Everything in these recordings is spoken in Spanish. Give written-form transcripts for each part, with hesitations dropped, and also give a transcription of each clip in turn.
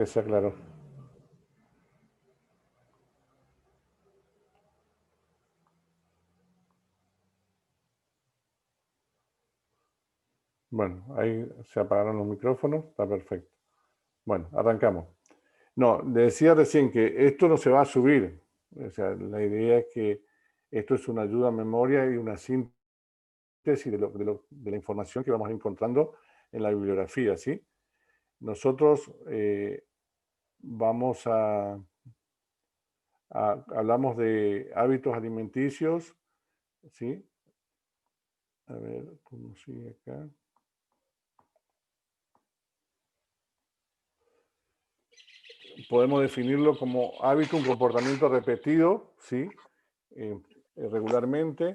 que se aclaró. Bueno, ahí se apagaron los micrófonos, está perfecto. Bueno, arrancamos. No, le decía recién que esto no se va a subir. O sea, la idea es que esto es una ayuda a memoria y una síntesis de la información que vamos encontrando en la bibliografía, ¿sí? Nosotros vamos hablamos de hábitos alimenticios, ¿sí? A ver, ¿cómo sigue acá? Podemos definirlo como hábito, un comportamiento repetido, ¿sí? Regularmente.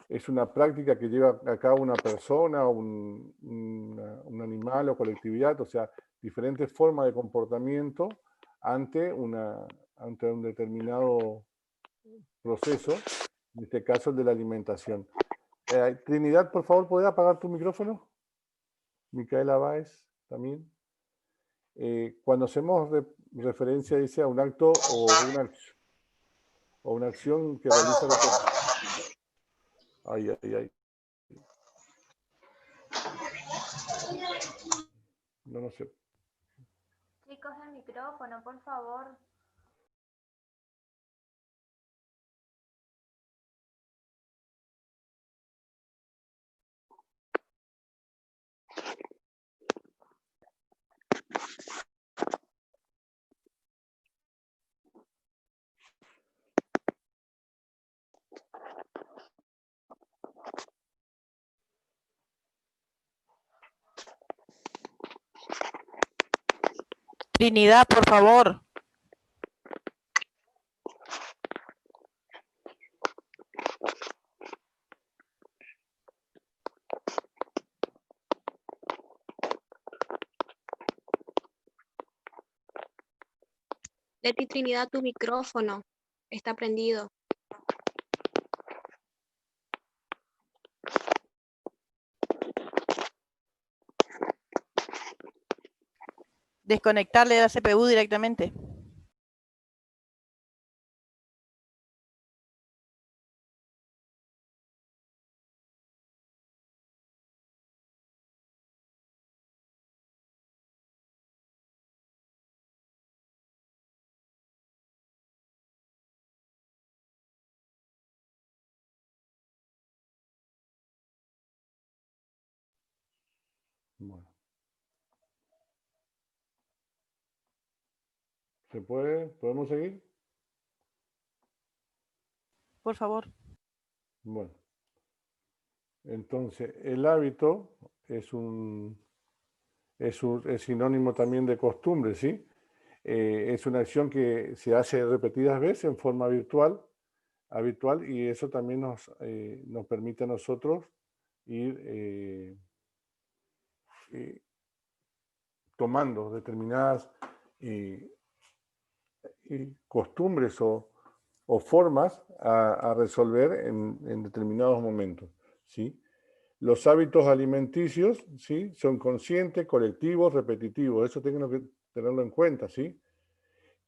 Es una práctica que lleva a cabo una persona, un animal o colectividad, o sea, diferentes formas de comportamiento ante un determinado proceso, en este caso el de la alimentación. Trinidad, por favor, ¿podés apagar tu micrófono? Micaela Báez, también. Cuando hacemos referencia, dice, a un acto o una acción que realiza la persona. Ay, ay, ay. No sé. Chicos, el micrófono, por favor. Trinidad, por favor. Leti Trinidad, tu micrófono está prendido. Desconectarle la CPU directamente. Bueno. ¿Se puede? ¿Podemos seguir? Por favor. Bueno. Entonces, el hábito es sinónimo también de costumbre, ¿sí? Es una acción que se hace repetidas veces en forma habitual, y eso también nos permite a nosotros ir tomando determinadas costumbres o formas a resolver en determinados momentos, ¿sí? Los hábitos alimenticios, ¿sí? Son conscientes, colectivos, repetitivos. Eso tengo que tenerlo en cuenta, ¿sí?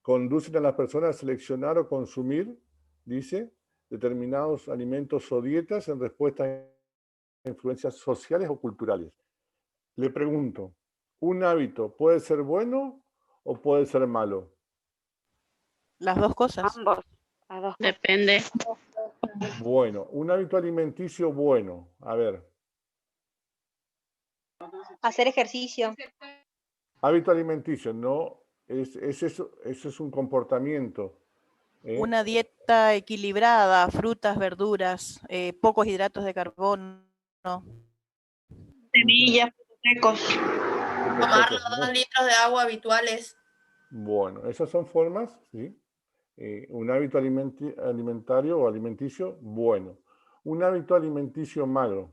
Conducen a las personas a seleccionar o consumir, dice, determinados alimentos o dietas en respuesta a influencias sociales o culturales. Le pregunto, ¿un hábito puede ser bueno o puede ser malo? Las dos cosas. Ambos. Depende. Bueno, un hábito alimenticio bueno. A ver. Hacer ejercicio. Hábito alimenticio, no, eso es un comportamiento. Una dieta equilibrada, frutas, verduras, pocos hidratos de carbono. Semillas, secos. Tomar los 2 litros de agua habituales. Bueno, esas son formas, ¿sí? Un hábito alimentario o alimenticio bueno. Un hábito alimenticio malo.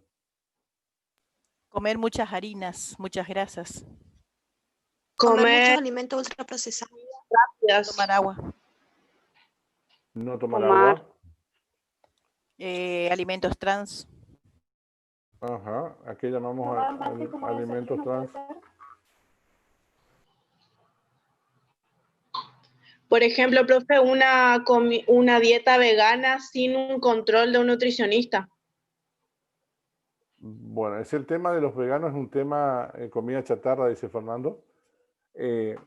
Comer muchas harinas, muchas grasas. Comer muchos alimentos ultraprocesados. Tomar agua. No tomar agua. Alimentos trans. Ajá, ¿a qué llamamos alimentos trans? Por ejemplo, profe, una dieta vegana sin un control de un nutricionista. Bueno, es el tema de los veganos, es un tema, comida chatarra, dice Fernando. El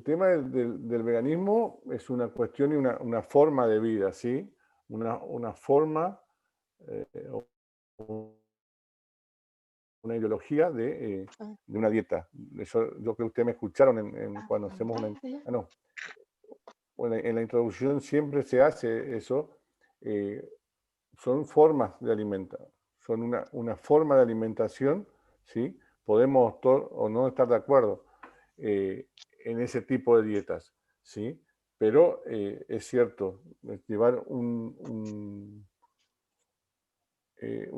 tema del veganismo es una cuestión y una forma de vida, ¿sí? Una forma, una ideología de una dieta. Eso yo creo que ustedes me escucharon cuando hacemos una... no. Bueno, en la introducción siempre se hace eso. Son formas de alimentar, son una forma de alimentación, ¿sí? Podemos o no estar de acuerdo en ese tipo de dietas, ¿sí? Pero es cierto, llevar una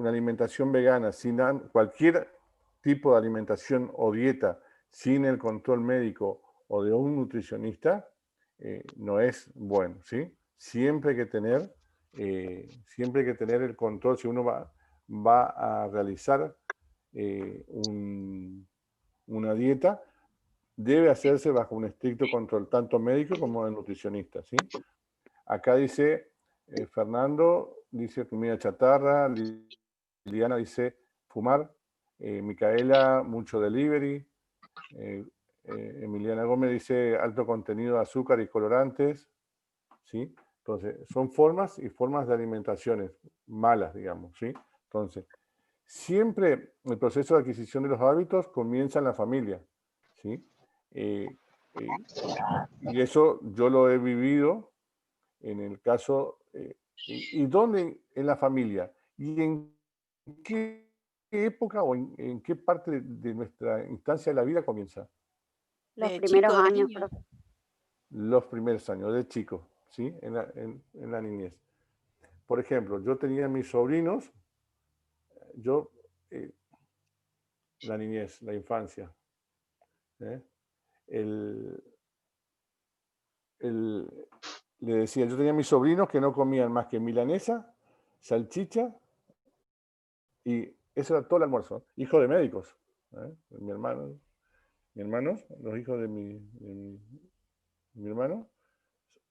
alimentación vegana sin cualquier tipo de alimentación o dieta sin el control médico o de un nutricionista no es bueno, ¿sí? Siempre hay que tener el control. Si uno va a realizar una dieta, debe hacerse bajo un estricto control, tanto médico como de nutricionista, ¿sí? Acá dice Fernando, dice comida chatarra, Liliana dice fumar, Micaela, mucho delivery, Emiliana Gómez dice alto contenido de azúcar y colorantes, ¿sí? Entonces, son formas y formas de alimentaciones malas, digamos, ¿sí? Entonces, siempre el proceso de adquisición de los hábitos comienza en la familia, ¿sí? Y eso yo lo he vivido en el caso, ¿y dónde en la familia? ¿Y en qué época o en qué parte de nuestra instancia de la vida comienza? Los De primeros chico, de años, niño. profe. Los primeros años, de chico, ¿sí? En la niñez. Por ejemplo, yo tenía mis sobrinos, la niñez, la infancia. ¿eh? Le decía, yo tenía mis sobrinos que no comían más que milanesa, salchicha, y eso era todo el almuerzo. Hijos de médicos. Mi hermano, los hijos de mi hermano,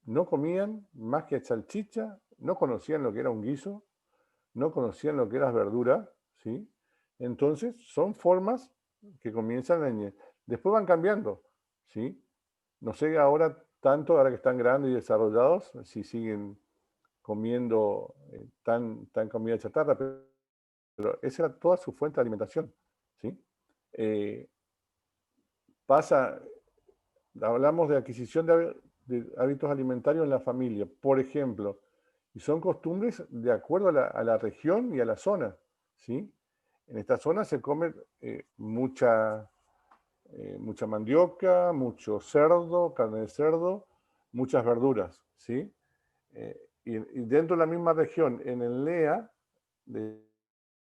no comían más que salchicha, no conocían lo que era un guiso, no conocían lo que era verdura, ¿sí? Entonces, son formas que comienzan a niñez. Después van cambiando, ¿sí? No sé ahora tanto, ahora que están grandes y desarrollados, si siguen comiendo tan comida chatarra, pero esa era toda su fuente de alimentación, ¿sí? Hablamos de adquisición de hábitos alimentarios en la familia, por ejemplo, y son costumbres de acuerdo a la región y a la zona, ¿sí? En esta zona se come mucha mandioca, mucho cerdo, carne de cerdo, muchas verduras, ¿sí? Y dentro de la misma región, en el NEA, del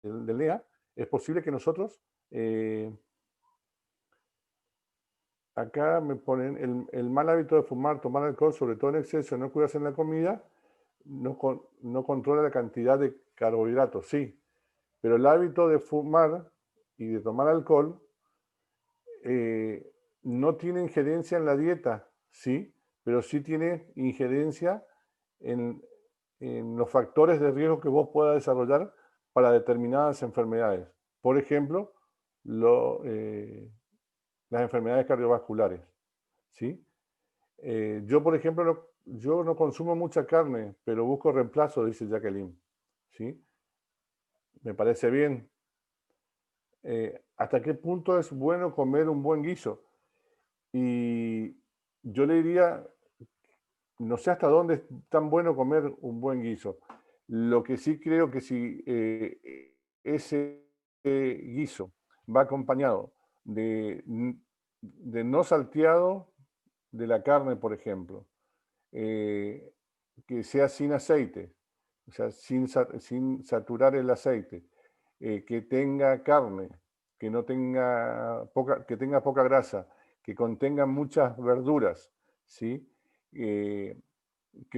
NEA, es posible que nosotros, acá me ponen el mal hábito de fumar, tomar alcohol, sobre todo en exceso, no cuidarse en la comida, no controla la cantidad de carbohidratos, sí, pero el hábito de fumar y de tomar alcohol no tiene injerencia en la dieta, sí, pero sí tiene injerencia en los factores de riesgo que vos puedas desarrollar para determinadas enfermedades. Por ejemplo, las enfermedades cardiovasculares, ¿sí? Yo, por ejemplo, yo no consumo mucha carne, pero busco reemplazo, dice Jacqueline, ¿sí? Me parece bien. ¿Hasta qué punto es bueno comer un buen guiso? Y yo le diría, no sé hasta dónde es tan bueno comer un buen guiso. Lo que sí creo que si ese guiso va acompañado de no salteado de la carne, por ejemplo, que sea sin aceite, o sea, sin saturar el aceite, que tenga carne, que tenga poca grasa, que contenga muchas verduras, ¿sí? Que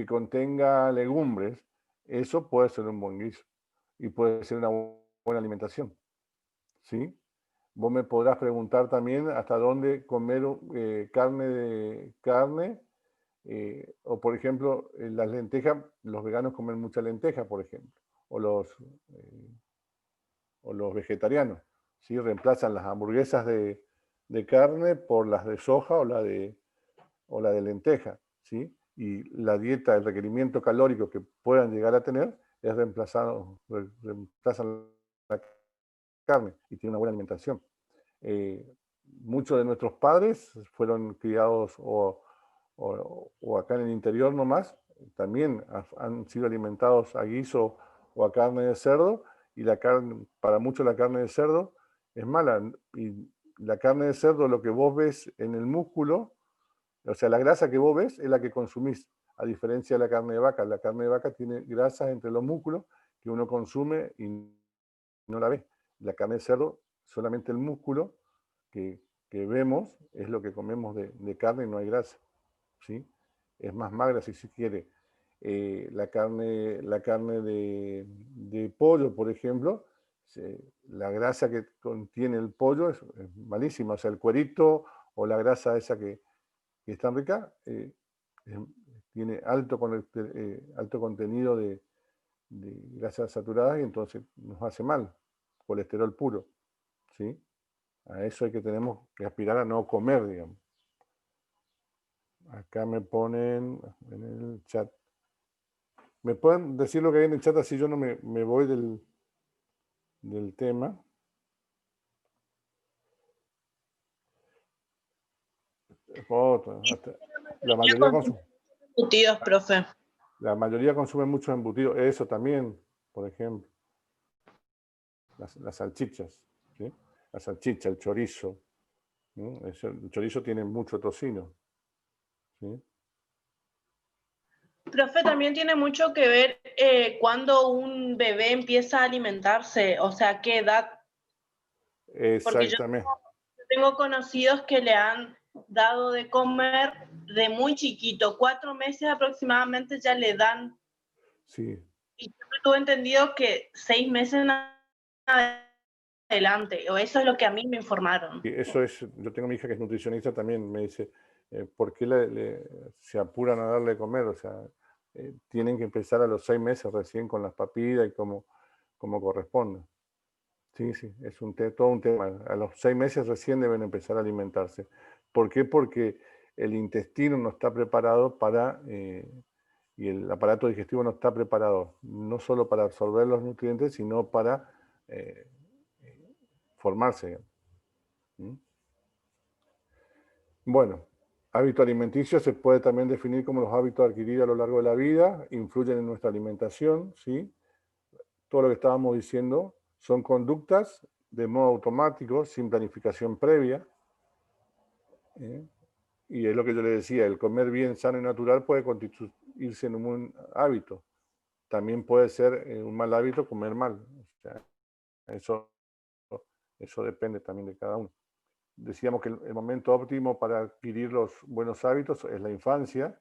contenga legumbres, eso puede ser un buen guiso y puede ser una buena alimentación, ¿sí? vos me podrás preguntar también hasta dónde comer carne, o por ejemplo, las lentejas, los veganos comen mucha lenteja, por ejemplo, o los vegetarianos, ¿sí? Reemplazan las hamburguesas de carne por las de soja o la de lenteja, ¿sí? Y la dieta, el requerimiento calórico que puedan llegar a tener es reemplazan la carne y tiene una buena alimentación. Muchos de nuestros padres fueron criados o acá en el interior nomás, también han sido alimentados a guiso o a carne de cerdo, y para muchos la carne de cerdo es mala, y la carne de cerdo, lo que vos ves en el músculo, o sea, la grasa que vos ves es la que consumís, a diferencia de la carne de vaca. La carne de vaca tiene grasas entre los músculos que uno consume y no la ve. La carne de cerdo, solamente el músculo que vemos es lo que comemos de carne y no hay grasa, ¿sí? Es más magra si se quiere. La carne de pollo, por ejemplo, la grasa que contiene el pollo es malísima. O sea, el cuerito o la grasa esa que es tan rica, tiene alto contenido de grasas saturadas y entonces nos hace mal, colesterol puro, ¿sí? A eso tenemos que aspirar a no comer, digamos. Acá me ponen en el chat. ¿Me pueden decir lo que hay en el chat así yo no me voy del tema? La mayoría consume. Embutidos, profe. La mayoría consume muchos embutidos. Eso también, por ejemplo. Las salchichas, ¿sí? La salchicha, el chorizo. ¿Sí? El chorizo tiene mucho tocino, ¿sí? Profe, también tiene mucho que ver cuando un bebé empieza a alimentarse, o sea, qué edad. Exactamente. Porque yo tengo conocidos que le han dado de comer de muy chiquito, 4 meses aproximadamente ya le dan. Sí. Y yo tuve entendido que 6 meses en adelante, o eso es lo que a mí me informaron. Y eso es, yo tengo mi hija que es nutricionista también, me dice, ¿por qué se apuran a darle de comer? O sea, tienen que empezar a los 6 meses recién con las papilas y como corresponde. Sí, sí, es todo un tema. A los 6 meses recién deben empezar a alimentarse. ¿Por qué? Porque el intestino no está preparado y el aparato digestivo no está preparado, no solo para absorber los nutrientes, sino para formarse. ¿Mm? Bueno, hábito alimenticio se puede también definir como los hábitos adquiridos a lo largo de la vida, influyen en nuestra alimentación, ¿sí? Todo lo que estábamos diciendo son conductas de modo automático, sin planificación previa. Y es lo que yo le decía, el comer bien, sano y natural puede constituirse en un hábito. También puede ser un mal hábito comer mal. O sea, eso depende también de cada uno. Decíamos que el momento óptimo para adquirir los buenos hábitos es la infancia,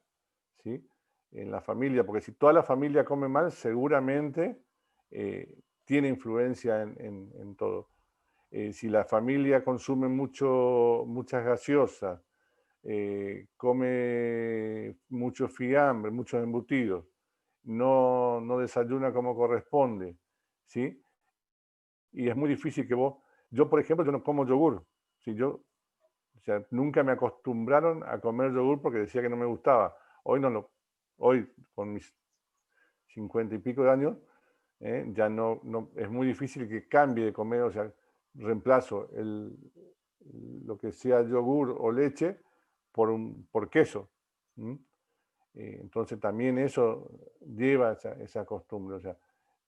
¿sí? En la familia, porque si toda la familia come mal, seguramente tiene influencia en todo. Si la familia consume muchas gaseosas, come mucho fiambre, muchos embutidos, no desayuna como corresponde, ¿sí? Y es muy difícil que yo por ejemplo, yo no como yogur, ¿sí? O sea, nunca me acostumbraron a comer yogur porque decía que no me gustaba. Hoy con mis 50 y pico de años, ya no, es muy difícil que cambie de comer, o sea, reemplazo lo que sea yogur o leche por queso. Entonces también eso lleva esa costumbre. O sea,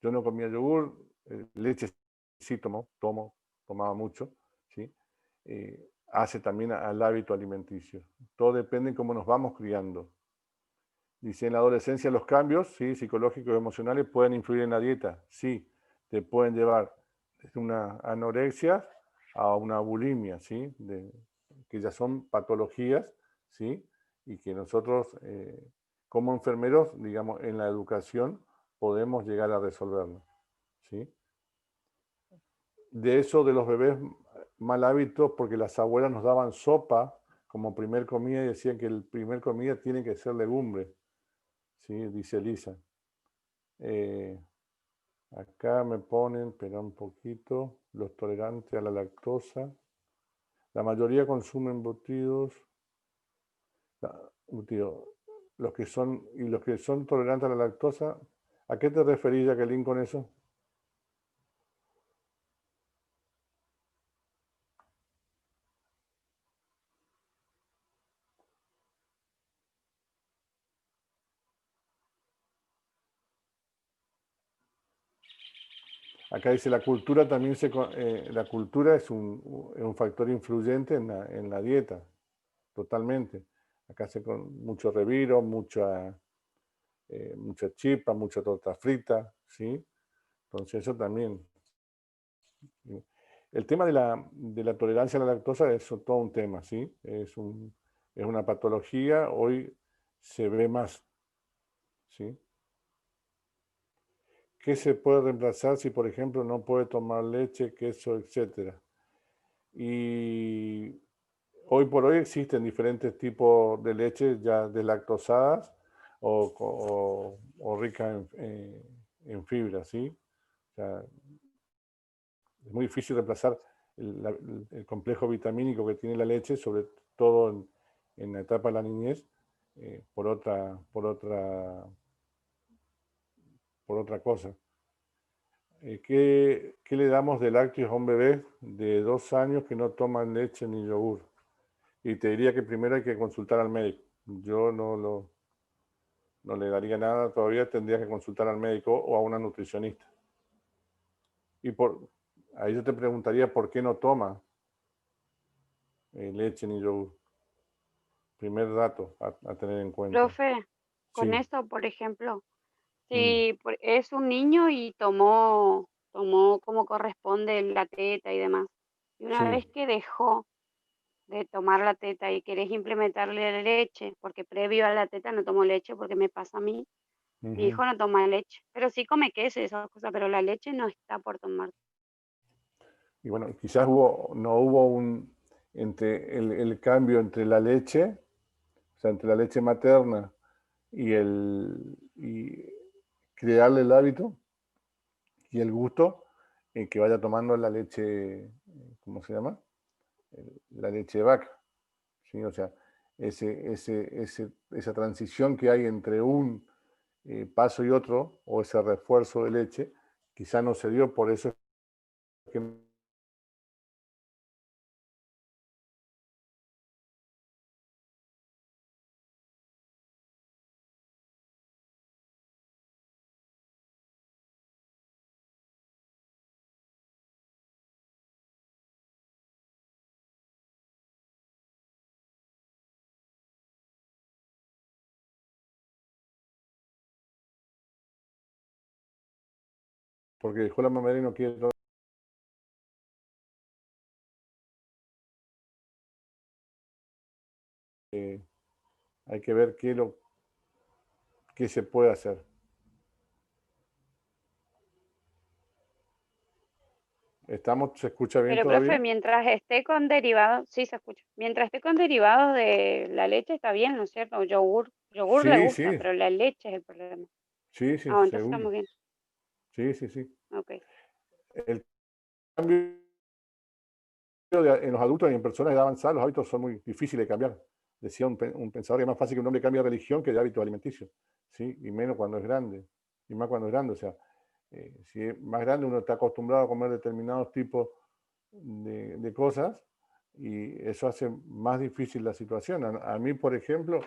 yo no comía yogur, leche sí tomaba mucho, ¿sí? Hace también al hábito alimenticio. Todo depende de cómo nos vamos criando. Dice, en la adolescencia los cambios, sí, psicológicos y emocionales pueden influir en la dieta. Sí, te pueden llevar desde una anorexia a una bulimia, ¿sí? Que ya son patologías, ¿sí? Y que nosotros, como enfermeros, digamos, en la educación, podemos llegar a resolverlo, ¿sí? De eso de los bebés mal hábito porque las abuelas nos daban sopa como primer comida y decían que el primer comida tiene que ser legumbre. ¿Sí? Dice Elisa. Acá me ponen, espera un poquito, los tolerantes a la lactosa. La mayoría consumen embutidos. Los que son tolerantes a la lactosa, ¿a qué te referís, Jacqueline, con eso? Acá dice, la cultura también la cultura es un factor influyente en la dieta, totalmente. Acá se con mucho reviro, mucha chipa, mucha torta frita, ¿sí? Entonces eso también. El tema de la tolerancia a la lactosa es todo un tema, ¿sí? Es una patología, hoy se ve más, ¿sí? ¿Qué se puede reemplazar si, por ejemplo, no puede tomar leche, queso, etcétera? Y hoy por hoy existen diferentes tipos de leche ya deslactosadas o ricas en fibra, ¿sí? O sea, es muy difícil reemplazar el complejo vitamínico que tiene la leche, sobre todo en la etapa de la niñez, por otra cosa. ¿Qué le damos de lácteos a un bebé de 2 años que no toma leche ni yogur? Y te diría que primero hay que consultar al médico. Yo no le daría nada, todavía tendría que consultar al médico o a una nutricionista. Y ahí yo te preguntaría por qué no toma leche ni yogur. Primer dato a tener en cuenta. Profe, con Sí. esto, por ejemplo, si es un niño y tomó como corresponde la teta y demás, y una Sí. vez que dejó de tomar la teta y querés implementarle la leche, porque previo a la teta no tomo leche porque me pasa a mí, mi hijo no toma leche, pero sí come queso y esas cosas, pero la leche no está por tomar. Y bueno, quizás no hubo entre el cambio entre la leche, o sea, entre la leche materna y crearle el hábito y el gusto que vaya tomando la leche, ¿cómo se llama? La leche de vaca, ¿sí? O sea, esa transición que hay entre un paso y otro, o ese refuerzo de leche, quizá no se dio, por eso es que porque dejó la mamadera y no quiere tomar. Hay que ver qué se puede hacer. ¿Se escucha bien Pero, todavía? profe, mientras esté con derivados, sí se escucha, mientras esté con derivados de la leche está bien, ¿no es cierto? Yogur le Sí, gusta, sí, pero la leche es el problema. sí, Entonces seguro. estamos bien. Sí. Ok. El cambio en los adultos y en personas de edad avanzada, los hábitos son muy difíciles de cambiar. Decía un pensador que es más fácil que un hombre cambie de religión que de hábito alimenticio, ¿sí? Y menos cuando es grande, y más cuando es grande. O sea, si es más grande uno está acostumbrado a comer determinados tipos de cosas y eso hace más difícil la situación. A mí, por ejemplo,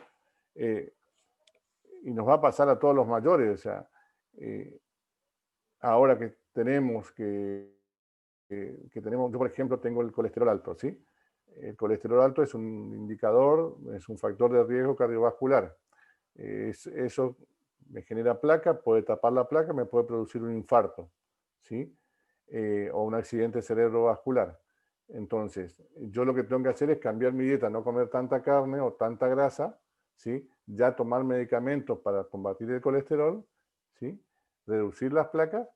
y nos va a pasar a todos los mayores, o sea, ahora que tenemos yo por ejemplo tengo el colesterol alto, ¿sí? El colesterol alto es un indicador, es un factor de riesgo cardiovascular. Eso me genera placa, puede tapar la placa, me puede producir un infarto, ¿sí? O un accidente cerebrovascular. Entonces, yo lo que tengo que hacer es cambiar mi dieta, no comer tanta carne o tanta grasa, ¿sí? Ya tomar medicamentos para combatir el colesterol, ¿sí? Reducir las placas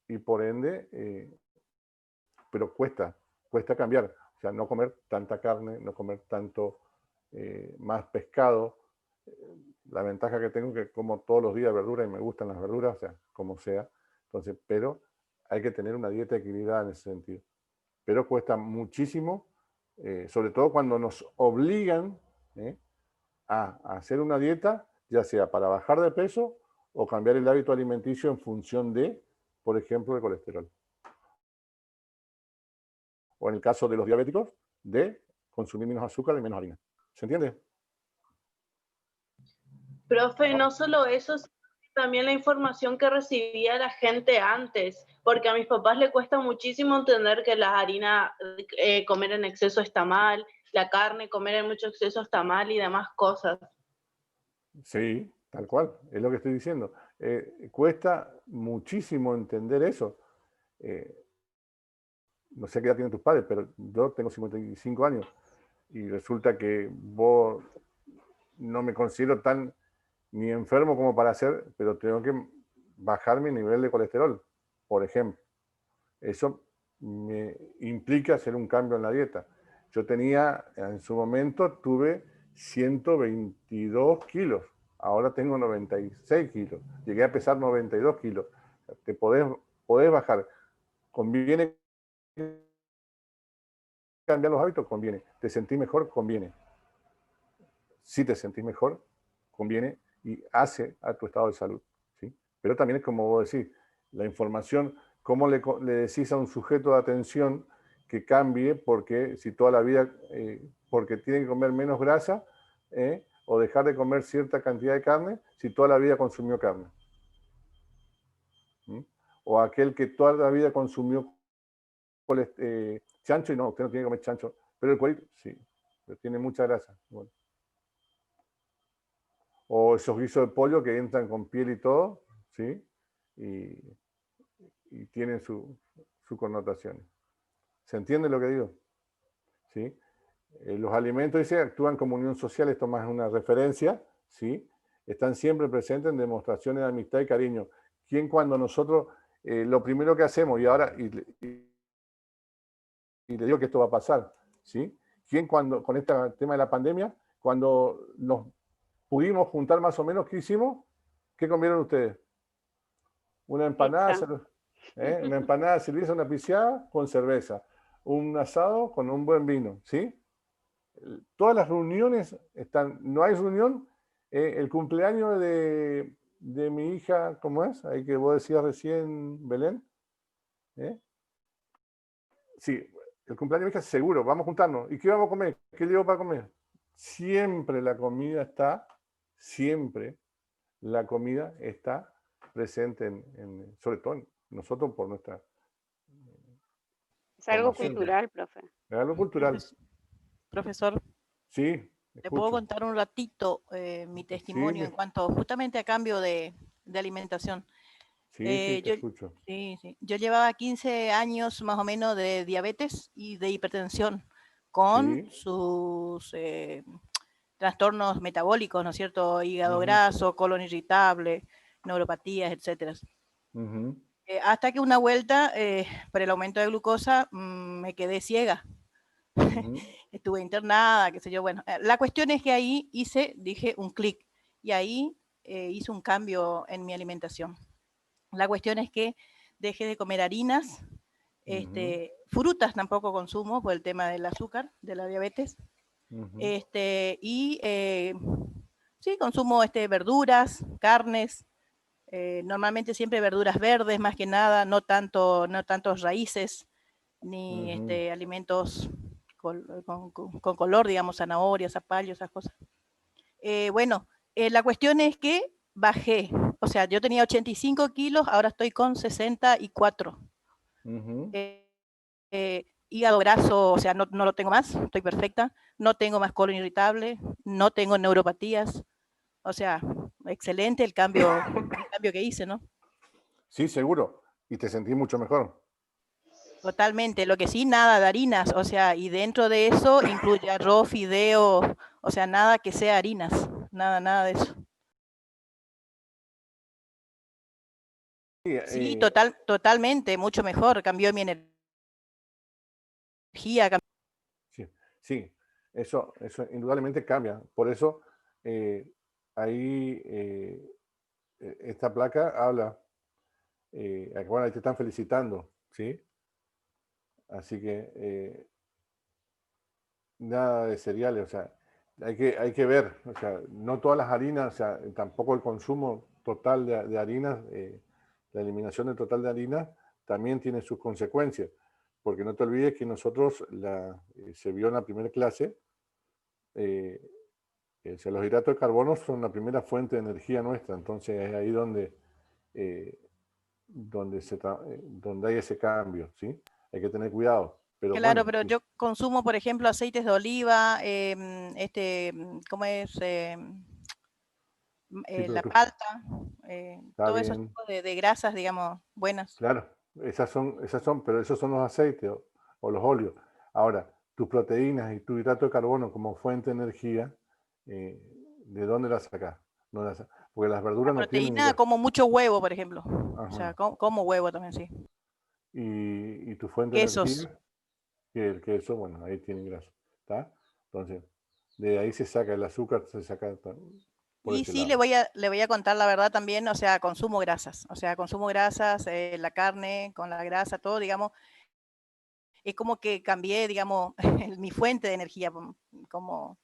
y por ende, pero cuesta cambiar. sea, no comer tanta carne, no comer tanto más pescado. La ventaja que tengo es que como todos los días verduras y me gustan las verduras, o sea, como sea. Entonces, pero hay que tener una dieta equilibrada en ese sentido. Pero cuesta muchísimo, sobre todo cuando nos obligan a hacer una dieta, ya sea para bajar de peso o cambiar el hábito alimenticio en función de, por ejemplo, el colesterol. O en el caso de los diabéticos, de consumir menos azúcar y menos harina. ¿Se entiende? Profe, no solo eso, sino también la información que recibía la gente antes, porque a mis papás les cuesta muchísimo entender que la harina, comer en exceso está mal, la carne, comer en mucho exceso está mal y demás cosas. Sí, tal cual, es lo que estoy diciendo. Cuesta muchísimo entender eso. No sé qué edad tienen tus padres, pero yo tengo 55 años y resulta que vos no me considero tan ni enfermo como para hacer, pero tengo que bajar mi nivel de colesterol, por ejemplo. Eso me implica hacer un cambio en la dieta. Yo tenía, en su momento, tuve 122 kilos. Ahora tengo 96 kilos. Llegué a pesar 92 kilos. Te podés bajar. ¿Conviene cambiar los hábitos? Conviene. ¿Te sentís mejor? Conviene. Si te sentís mejor, conviene y hace a tu estado de salud, ¿sí? Pero también es como vos decís, la información, ¿cómo le decís a un sujeto de atención que cambie porque si toda la vida, porque tiene que comer menos grasa, o dejar de comer cierta cantidad de carne, si toda la vida consumió carne? ¿Mm? O aquel que toda la vida consumió chancho y no, usted no tiene que comer chancho, pero el cuerito, sí, pero tiene mucha grasa. Bueno. O esos guisos de pollo que entran con piel y todo, ¿sí? Y tienen su connotación. ¿Se entiende lo que digo? ¿Sí? Los alimentos, dice, actúan como unión social, esto más es una referencia, ¿sí? Están siempre presentes en demostraciones de amistad y cariño. ¿Quién cuando nosotros, lo primero que hacemos, y ahora, y le digo que esto va a pasar, ¿sí? ¿Quién cuando, con este tema de la pandemia, cuando nos pudimos juntar más o menos, ¿qué hicimos? ¿Qué comieron ustedes? Una empanada, una empanada cerveza, una pizzeada con cerveza, un asado con un buen vino, ¿sí? Todas las reuniones están, no hay reunión, el cumpleaños de mi hija, ¿cómo es? Ahí que vos decías recién, Belén. Sí, el cumpleaños de mi hija seguro, vamos a juntarnos. ¿Y qué vamos a comer? ¿Qué llevo para comer? Siempre la comida está, siempre la comida está presente sobre todo en nosotros por nuestra Es algo formación. cultural, profe. Es algo cultural. Profesor, Sí, ¿le puedo escucho. contar un ratito mi testimonio Sí, en cuanto justamente a cambio de alimentación? sí, te Yo, escucho. sí. Yo llevaba 15 años más o menos de diabetes y de hipertensión con Sí. sus trastornos metabólicos, ¿no es cierto? Hígado Ujú. graso, colon irritable, neuropatías, etcétera. Ujú. Hasta que una vuelta, por el aumento de glucosa, me quedé ciega. Ujú. Estuve internada, qué sé yo. Bueno, la cuestión es que ahí dije un clic y ahí hice un cambio en mi alimentación. La cuestión es que dejé de comer harinas, frutas tampoco consumo por el tema del azúcar, de la diabetes. Ujú. Y sí, consumo verduras, carnes, normalmente siempre verduras verdes más que nada, no tantos raíces, ni Ujú. alimentos con color, digamos, zanahorias, zapallo, esas cosas. Bueno, la cuestión es que bajé, o sea, yo tenía 85 kilos, ahora estoy con 64. Ujú. Hígado graso, o sea, no lo tengo más, estoy perfecta, no tengo más colon irritable, no tengo neuropatías, o sea, excelente el cambio que hice, ¿no? Sí, seguro. Y te sentís mucho mejor. Totalmente, lo que sí, nada de harinas, o sea, y dentro de eso incluye arroz, fideo, o sea, nada que sea harinas, nada de eso. Sí, totalmente, mucho mejor, cambió mi energía, Sí, eso indudablemente cambia. Por eso ahí esta placa habla, bueno, ahí te están felicitando, ¿sí? Así que nada de cereales, o sea, hay que ver, o sea, no todas las harinas, o sea, tampoco el consumo total de harinas, la eliminación del total de harinas también tiene sus consecuencias, porque no te olvides que nosotros, se vio en la primera clase, o sea, los hidratos de carbono son la primera fuente de energía nuestra, entonces es ahí donde, donde hay ese cambio, ¿sí? Hay que tener cuidado. Pero Claro, bueno, pero yo consumo, por ejemplo, aceites de oliva, ¿cómo es? sí, pero La tú, palta, está todos esos bien, tipos de grasas, digamos, buenas. claro, esas son, pero esos son los aceites o los óleos. Ahora, tus proteínas y tu hidrato de carbono como fuente de energía, ¿de dónde las sacas? Porque las La verduras no tienen proteína, grasa. como mucho huevo, por ejemplo. O sea, Ajá. como huevo también, sí. Y tu fuente de Quesos. energía, que el queso, bueno, ahí tiene grasa. ¿Está? Entonces, de ahí se saca el azúcar, se saca por Y ese sí, lado. le voy a contar la verdad también, o sea, consumo grasas. O sea, consumo grasas, la carne con la grasa, todo, digamos. Es como que cambié, digamos, mi fuente de energía, como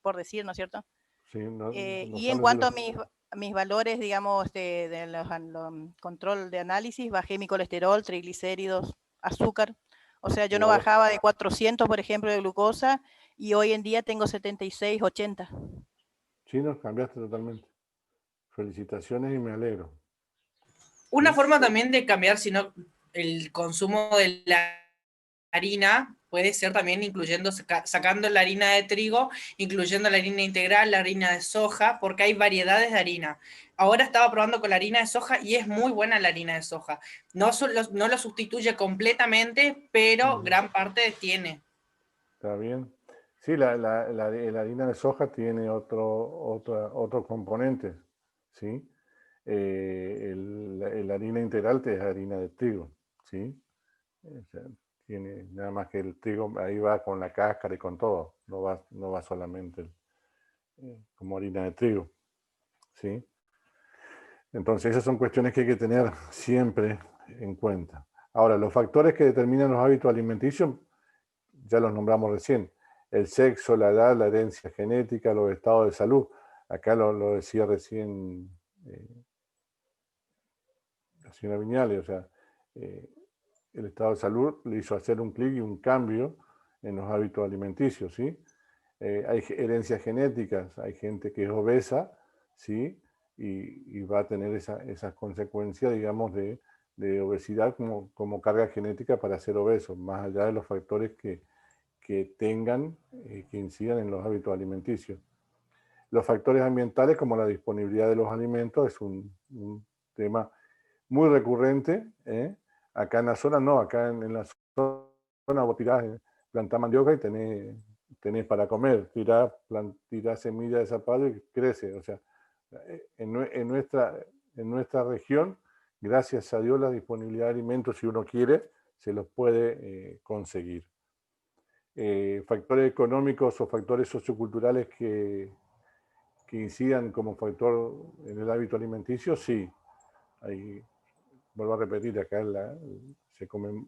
por decir, ¿no es cierto? Sí, no, no Y en sales de cuanto los... a mis valores, digamos, de control de análisis, bajé mi colesterol, triglicéridos, azúcar. O sea, yo no Wow. bajaba de 400, por ejemplo, de glucosa y hoy en día tengo 76, 80. Sí, nos cambiaste totalmente. Felicitaciones y me alegro. Una ¿Sí? forma también de cambiar, sino el consumo de la harina puede ser también incluyendo, sacando la harina de trigo, incluyendo la harina integral, la harina de soja, porque hay variedades de harina. Ahora estaba probando con la harina de soja y es muy buena la harina de soja. No, no lo sustituye completamente, pero gran parte tiene. Está bien. Sí, la harina de soja tiene otros componentes, ¿sí? La harina integral es harina de trigo, ¿sí? O sea, tiene nada más que el trigo, ahí va con la cáscara y con todo, no va solamente como harina de trigo, ¿sí? Entonces esas son cuestiones que hay que tener siempre en cuenta. Ahora, los factores que determinan los hábitos alimenticios, ya los nombramos recién: el sexo, la edad, la herencia genética, los estados de salud. Acá lo decía recién la señora Viñales, o sea, el estado de salud le hizo hacer un clic y un cambio en los hábitos alimenticios, ¿sí? Hay herencias genéticas, hay gente que es obesa, ¿sí? Y va a tener esas consecuencias, digamos, de obesidad como carga genética para ser obeso, más allá de los factores que tengan, que incidan en los hábitos alimenticios. Los factores ambientales, como la disponibilidad de los alimentos, es un tema muy recurrente. Acá en la zona no, acá en la zona vos tirás, plantás mandioca y tenés para comer, tirás semilla de zapallo y crece. O sea, en nuestra región, gracias a Dios, la disponibilidad de alimentos, si uno quiere, se los puede conseguir. Factores económicos o factores socioculturales que incidan como factor en el hábito alimenticio, sí. Vuelvo a repetir, acá se come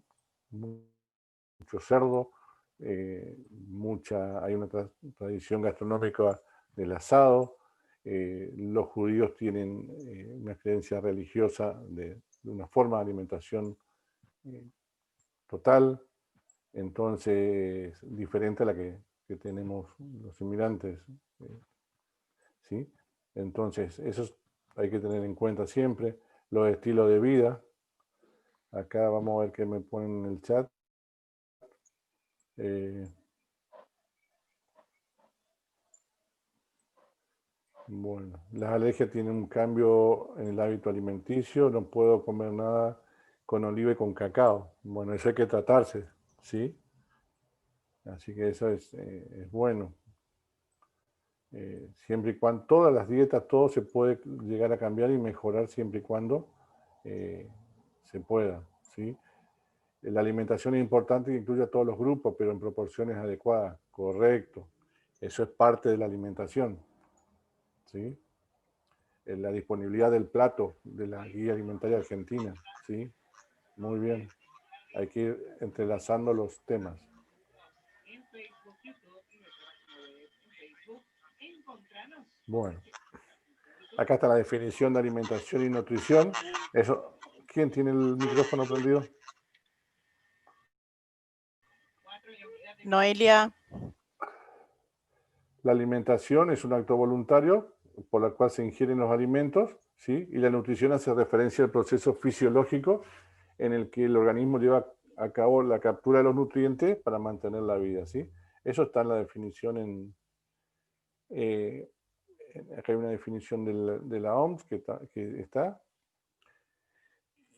mucho cerdo, hay una tradición gastronómica del asado. Los judíos tienen una creencia religiosa de una forma de alimentación total, entonces diferente a la que tenemos los inmigrantes, ¿sí? Entonces, eso hay que tener en cuenta siempre. Los estilos de vida. Acá vamos a ver qué me ponen en el chat. Bueno, las alergias tienen un cambio en el hábito alimenticio. No puedo comer nada con oliva y con cacao. Bueno, eso hay que tratarse, ¿sí? Así que eso es bueno. Siempre y cuando, todas las dietas, todo se puede llegar a cambiar y mejorar siempre y cuando se pueda, ¿sí? La alimentación es importante y incluye a todos los grupos, pero en proporciones adecuadas. Correcto. Eso es parte de la alimentación. ¿Sí? La disponibilidad del plato de la guía alimentaria argentina. ¿Sí? Muy bien. Hay que ir entrelazando los temas. Bueno. Acá está la definición de alimentación y nutrición. Eso, ¿quién tiene el micrófono prendido? Noelia. La alimentación es un acto voluntario por el cual se ingieren los alimentos, ¿sí? Y la nutrición hace referencia al proceso fisiológico en el que el organismo lleva a cabo la captura de los nutrientes para mantener la vida, ¿sí? Eso está en la definición acá hay una definición de la OMS que está.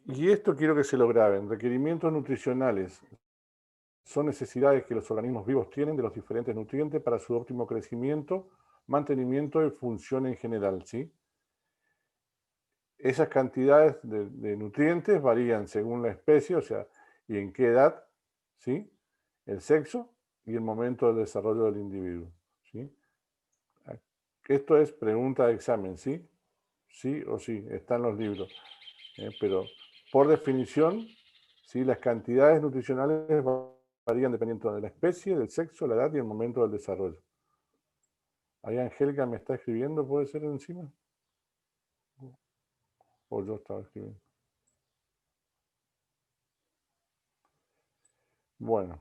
Y esto quiero que se lo graben. Requerimientos nutricionales son necesidades que los organismos vivos tienen de los diferentes nutrientes para su óptimo crecimiento, mantenimiento y función en general, ¿sí? Esas cantidades de nutrientes varían según la especie, o sea, y en qué edad, ¿sí? El sexo y el momento del desarrollo del individuo, ¿sí? Esto es pregunta de examen, ¿sí? Sí o sí, está en los libros. Pero por definición, ¿sí? Las cantidades nutricionales varían dependiendo de la especie, del sexo, la edad y el momento del desarrollo. Ahí Angélica me está escribiendo, ¿puede ser encima? O yo estaba escribiendo. Bueno.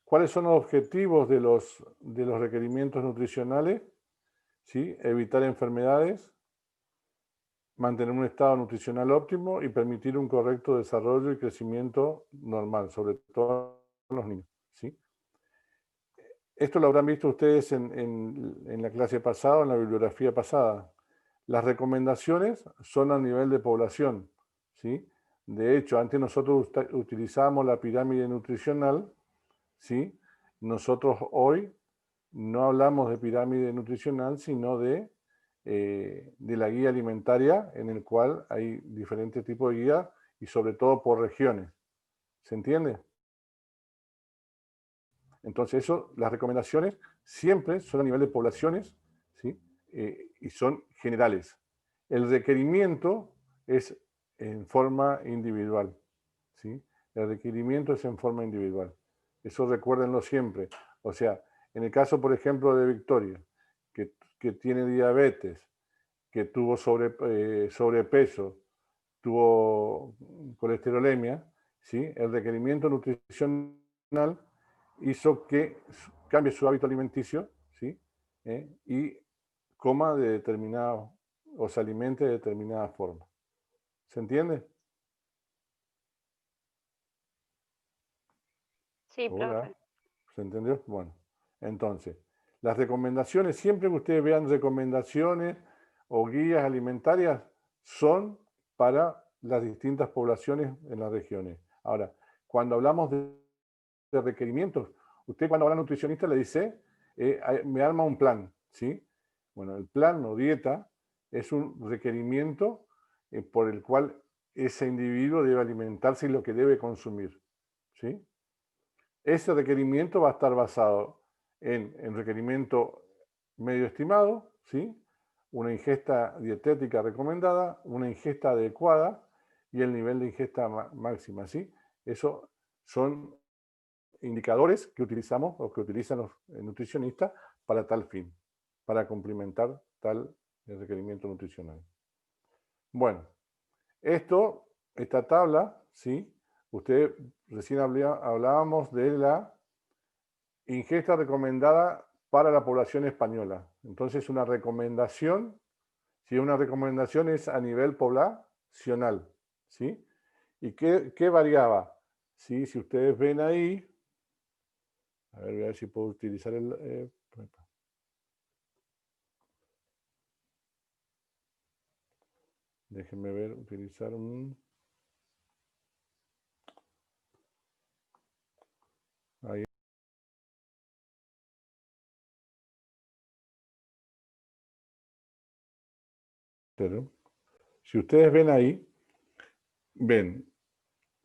¿Cuáles son los objetivos de los requerimientos nutricionales? ¿Sí? Evitar enfermedades, mantener un estado nutricional óptimo y permitir un correcto desarrollo y crecimiento normal, sobre todo en los niños, ¿sí? Esto lo habrán visto ustedes en la clase pasada, en la bibliografía pasada. Las recomendaciones son a nivel de población, ¿sí? De hecho, antes nosotros utilizábamos la pirámide nutricional, ¿sí? Nosotros hoy no hablamos de pirámide nutricional, sino de la guía alimentaria, en el cual hay diferentes tipos de guía y sobre todo por regiones. ¿Se entiende? Entonces, las recomendaciones siempre son a nivel de poblaciones, ¿sí? Y son generales. El requerimiento es en forma individual, ¿sí? El requerimiento es en forma individual. Eso recuérdenlo siempre. O sea, en el caso, por ejemplo, de Victoria, que tiene diabetes, que tuvo sobrepeso, tuvo colesterolemia, ¿sí? El requerimiento nutricional hizo que cambie su hábito alimenticio, ¿sí? Y coma de determinado, o se alimente de determinada forma. ¿Se entiende? Sí, Hola. profe. ¿Se entendió? Bueno, entonces, las recomendaciones, siempre que ustedes vean recomendaciones o guías alimentarias, son para las distintas poblaciones en las regiones. Ahora, cuando hablamos de requerimientos, usted cuando habla nutricionista le dice, me arma un plan, ¿sí? Bueno, el plan o dieta es un requerimiento por el cual ese individuo debe alimentarse y lo que debe consumir, ¿sí? Ese requerimiento va a estar basado en requerimiento medio estimado, ¿sí? Una ingesta dietética recomendada, una ingesta adecuada y el nivel de ingesta máxima, ¿sí? Eso son indicadores que utilizamos o que utilizan los nutricionistas para tal fin, para complementar tal requerimiento nutricional. Bueno, esta tabla, ¿sí? Usted recién hablábamos de la ingesta recomendada para la población española. Entonces, una recomendación, si una recomendación es a nivel poblacional, ¿sí? ¿Y qué variaba? ¿Sí? Si ustedes ven ahí, a ver si puedo utilizar el... déjenme ver, utilizar un... Ahí. Si ustedes ven ahí, ven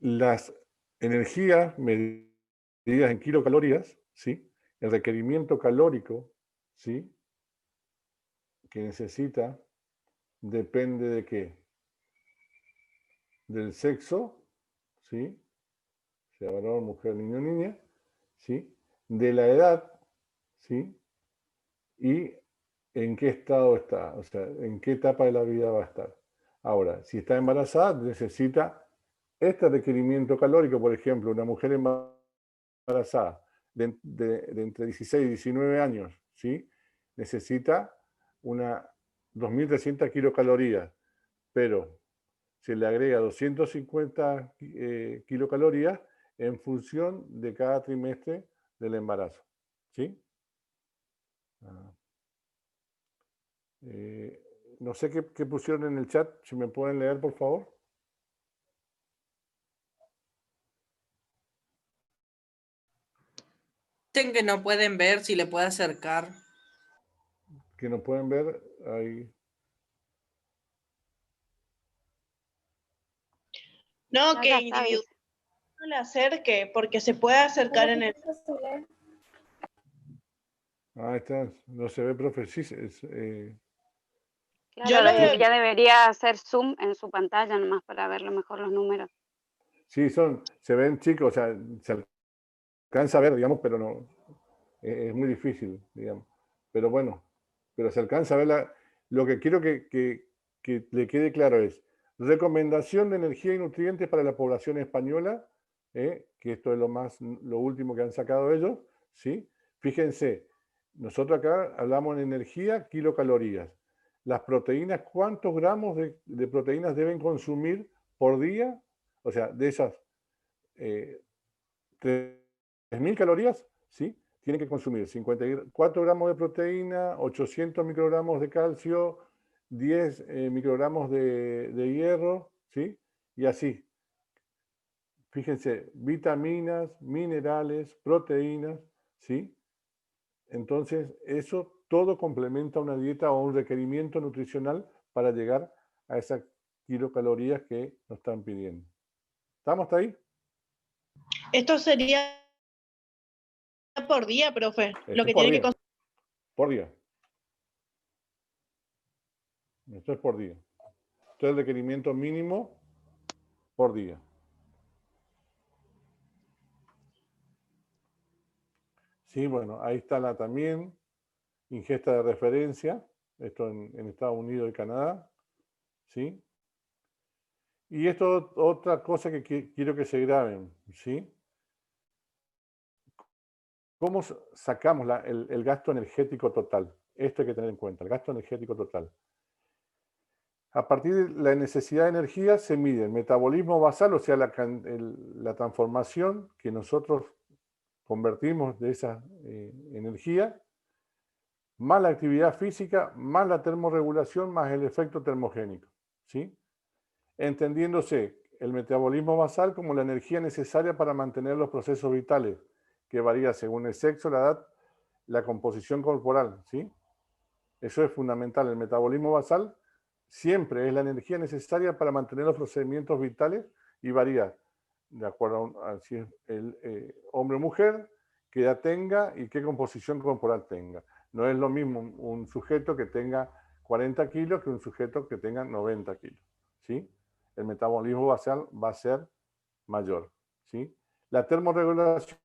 las energía medida en kilocalorías, ¿sí? El requerimiento calórico, ¿sí? Que necesita depende de qué? Del sexo, ¿sí? Sea varón, mujer, niño, niña, ¿sí? De la edad, ¿sí? Y en qué estado está, o sea, en qué etapa de la vida va a estar. Ahora, si está embarazada, necesita este requerimiento calórico, por ejemplo, una mujer embarazada de entre 16 y 19 años, ¿sí? Necesita una 2.300 kilocalorías, pero se le agrega 250 kilocalorías en función de cada trimestre del embarazo, ¿sí? No sé qué pusieron en el chat, si me pueden leer, por favor. Dicen que no pueden ver, si le puede acercar. Que no pueden ver, ahí. No, No, que ya está, individual dice. no le acerque, porque se puede acercar en el... Ahí está, no se ve, profe, sí, Yo Claro, le... ella debería hacer zoom en su pantalla nomás para verlo mejor los números. sí, se ven chicos, o sea, se alcanza a ver, digamos, pero no, es muy difícil, digamos. Pero bueno, pero se alcanza a ver lo que quiero que le quede claro es, recomendación de energía y nutrientes para la población española, que esto es lo último que han sacado ellos, ¿sí? Fíjense, nosotros acá hablamos de energía, kilocalorías. Las proteínas, ¿cuántos gramos de proteínas deben consumir por día? O sea, de esas 3.000 calorías, ¿sí? Tienen que consumir 54 gramos de proteína, 800 microgramos de calcio, 10 microgramos de hierro, ¿sí? Y así. Fíjense, vitaminas, minerales, proteínas, ¿sí? Entonces, eso todo complementa una dieta o un requerimiento nutricional para llegar a esas kilocalorías que nos están pidiendo. ¿Estamos hasta ahí? Esto sería por día, profe. Lo que por tiene que día. consumir. Por día. Esto es por día. Esto es el requerimiento mínimo por día. Sí, bueno, ahí está también ingesta de referencia, esto en Estados Unidos y Canadá, ¿sí? Y esto otra cosa que quiero que se graben, ¿sí? ¿Cómo sacamos el gasto energético total? Esto hay que tener en cuenta, el gasto energético total. A partir de la necesidad de energía se mide el metabolismo basal, o sea, la transformación que nosotros convertimos de esa energía, más la actividad física, más la termorregulación, más el efecto termogénico, ¿sí? Entendiéndose el metabolismo basal como la energía necesaria para mantener los procesos vitales, que varía según el sexo, la edad, la composición corporal, ¿sí? Eso es fundamental. El metabolismo basal siempre es la energía necesaria para mantener los procedimientos vitales y varía de acuerdo a si es el hombre o mujer, qué edad tenga y qué composición corporal tenga. No es lo mismo un sujeto que tenga 40 kilos que un sujeto que tenga 90 kilos, ¿sí? El metabolismo basal va a ser mayor, ¿sí? La termorregulación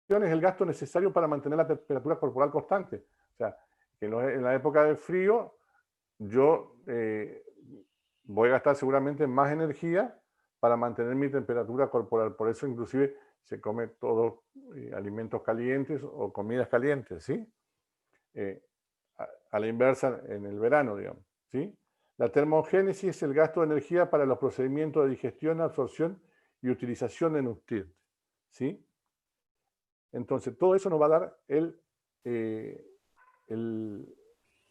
es el gasto necesario para mantener la temperatura corporal constante. O sea, que en la época de frío yo voy a gastar seguramente más energía para mantener mi temperatura corporal. Por eso inclusive se come todos alimentos calientes o comidas calientes, ¿sí? A la inversa en el verano, digamos, ¿sí? La termogénesis es el gasto de energía para los procedimientos de digestión, absorción y utilización de nutrientes, ¿sí? Entonces, todo eso nos va a dar el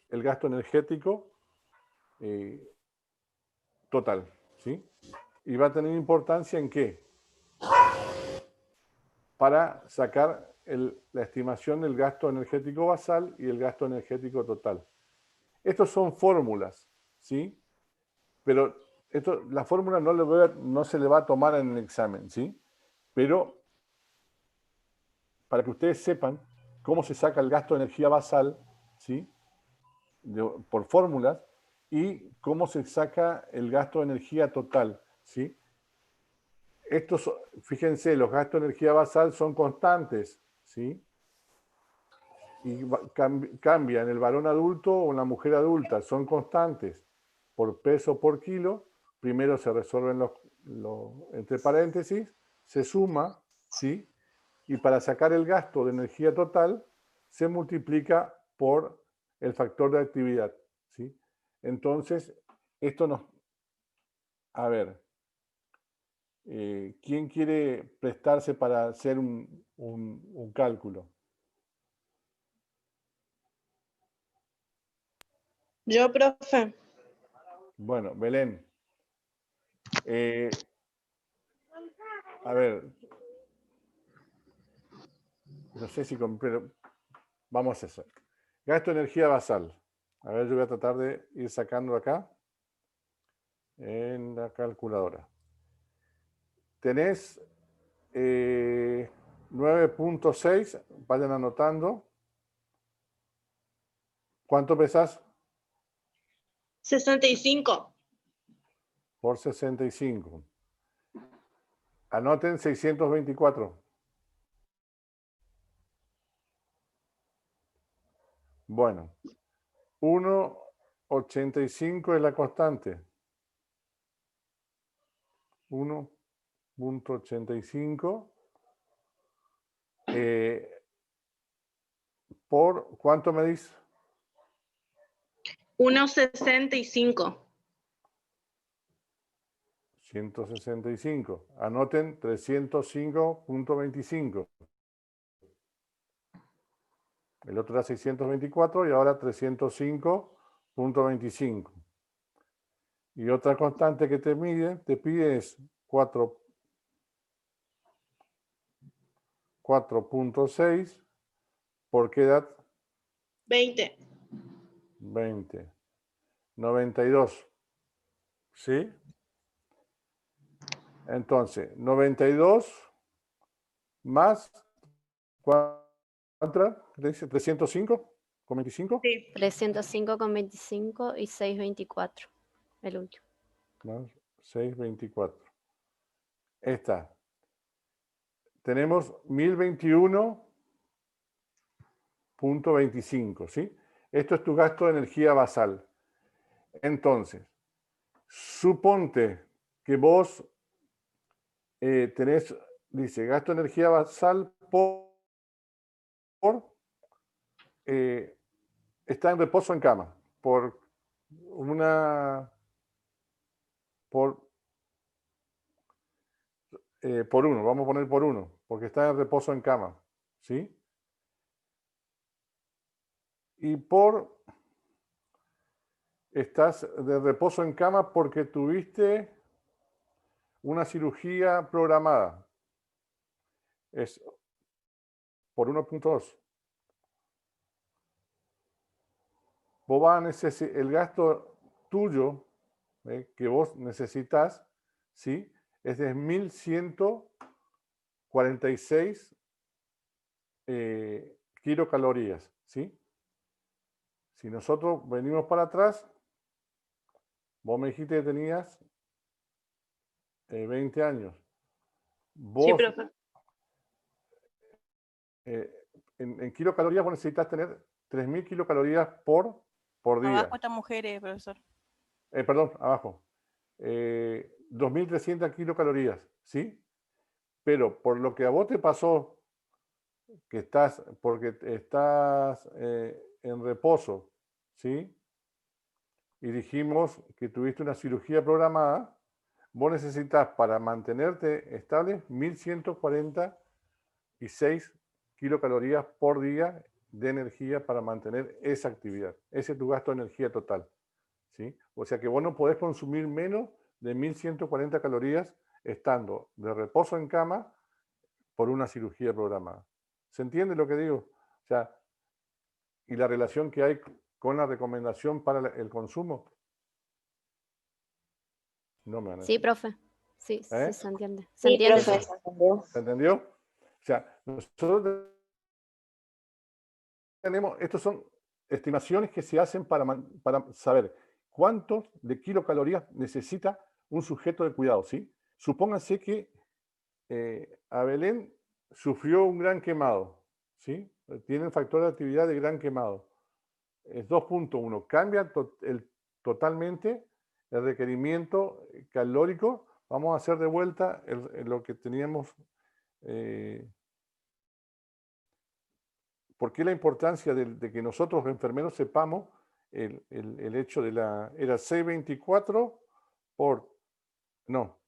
gasto energético total, ¿sí? Y va a tener importancia en qué? Para sacar la estimación del gasto energético basal y el gasto energético total. Estos son fórmulas, ¿sí? Pero la fórmula no se le va a tomar en el examen, ¿sí? Pero para que ustedes sepan cómo se saca el gasto de energía basal, ¿sí? Por fórmulas, y cómo se saca el gasto de energía total, ¿sí? Estos, fíjense, los gastos de energía basal son constantes, ¿sí? Y cambian el varón adulto o la mujer adulta, son constantes por peso por kilo. Primero se resuelven entre paréntesis, se suma, ¿sí? Y para sacar el gasto de energía total se multiplica por el factor de actividad, ¿sí? Entonces, esto nos... A ver, ¿quién quiere prestarse para hacer un cálculo? Yo, profe. Bueno, Belén. A ver. No sé si... Pero vamos a hacer. Gasto de energía basal. A ver, yo voy a tratar de ir sacando acá en la calculadora. Tenés 9.6, vayan anotando. ¿Cuánto pesás? 65. Por 65. Anoten 624. Bueno, 1,85 es la constante. 1.85 por, ¿cuánto me dice? 1,65. 165. Anoten 305.25. El otro era 624 y ahora 305.25. Y otra constante que te pide es 4.6. ¿Por qué edad? 20. 20. 92. ¿Sí? Entonces, 92 más, ¿cuánto? ¿Qué dice? ¿305,25? Sí. 305,25 y 624, el último. Más 624. Esta. Tenemos 1021.25, ¿sí? Esto es tu gasto de energía basal. Entonces, suponte que vos tenés, dice, gasto de energía basal está en reposo en cama, por uno, vamos a poner por uno, porque está en reposo en cama, ¿sí? Y estás de reposo en cama porque tuviste una cirugía programada. Es por 1.2. Vos vas a necesitar el gasto tuyo que vos necesitas, ¿sí? Es de 1146 kilocalorías, ¿sí? Si nosotros venimos para atrás, vos me dijiste que tenías 20 años. Vos, Sí, profe. en kilocalorías vos necesitas tener 3.000 kilocalorías por día. Abajo están mujeres, profesor. Perdón, abajo. 2.300 kilocalorías, ¿sí? Pero por lo que a vos te pasó, porque estás en reposo, ¿sí? Y dijimos que tuviste una cirugía programada, vos necesitas para mantenerte estable 1.146 kilocalorías por día de energía para mantener esa actividad. Ese es tu gasto de energía total, ¿sí? O sea que vos no podés consumir menos de 1.140 calorías estando de reposo en cama por una cirugía programada. ¿Se entiende lo que digo? O sea, y la relación que hay con la recomendación para el consumo. No me van a Sí, decir. profe. Sí, ¿Eh? sí, se entiende. Se Sí, entiende. profe, Sí. se entendió. ¿Se entendió? O sea, nosotros tenemos, estos son estimaciones que se hacen para saber cuántos de kilocalorías necesita un sujeto de cuidado, ¿sí? Supónganse que a Belén sufrió un gran quemado, ¿sí? Tiene un factor de actividad de gran quemado. Es 2.1. Cambia totalmente el requerimiento calórico. Vamos a hacer de vuelta lo que teníamos. ¿Por qué la importancia de que nosotros, los enfermeros, sepamos el hecho de la... Era 624 por... No.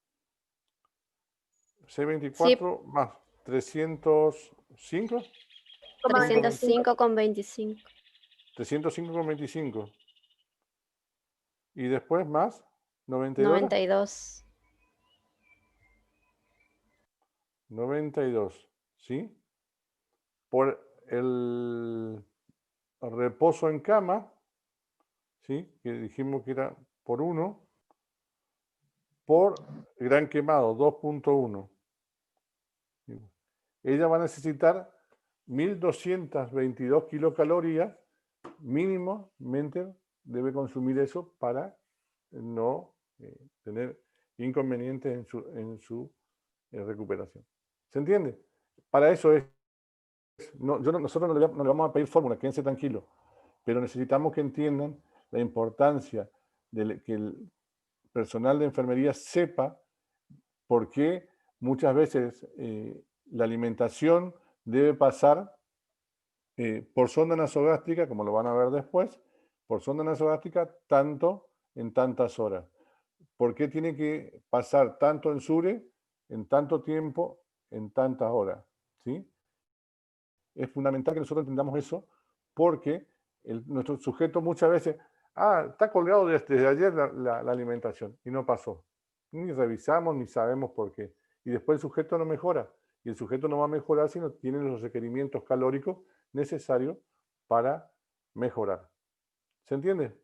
624 más 305. 305,25. 305,25. Y después más 92. 92. 92, ¿sí? Por el reposo en cama, ¿sí? Que dijimos que era por 1, por gran quemado, 2.1. Ella va a necesitar 1222 kilocalorías, mínimamente debe consumir eso para no tener inconvenientes en su recuperación. ¿Se entiende? Para eso es. Nosotros no le vamos a pedir fórmula, quédense tranquilos, pero necesitamos que entiendan la importancia de que el personal de enfermería sepa por qué muchas veces la alimentación debe pasar por sonda nasogástrica, como lo van a ver después, por sonda nasogástrica tanto en tantas horas. ¿Por qué tiene que pasar tanto en SURE, en tanto tiempo, en tantas horas? ¿Sí? Es fundamental que nosotros entendamos eso porque nuestro sujeto muchas veces, está colgado desde ayer la alimentación y no pasó. Ni revisamos ni sabemos por qué. Y después el sujeto no mejora. Y el sujeto no va a mejorar si no tiene los requerimientos calóricos necesarios para mejorar. ¿Se entiende?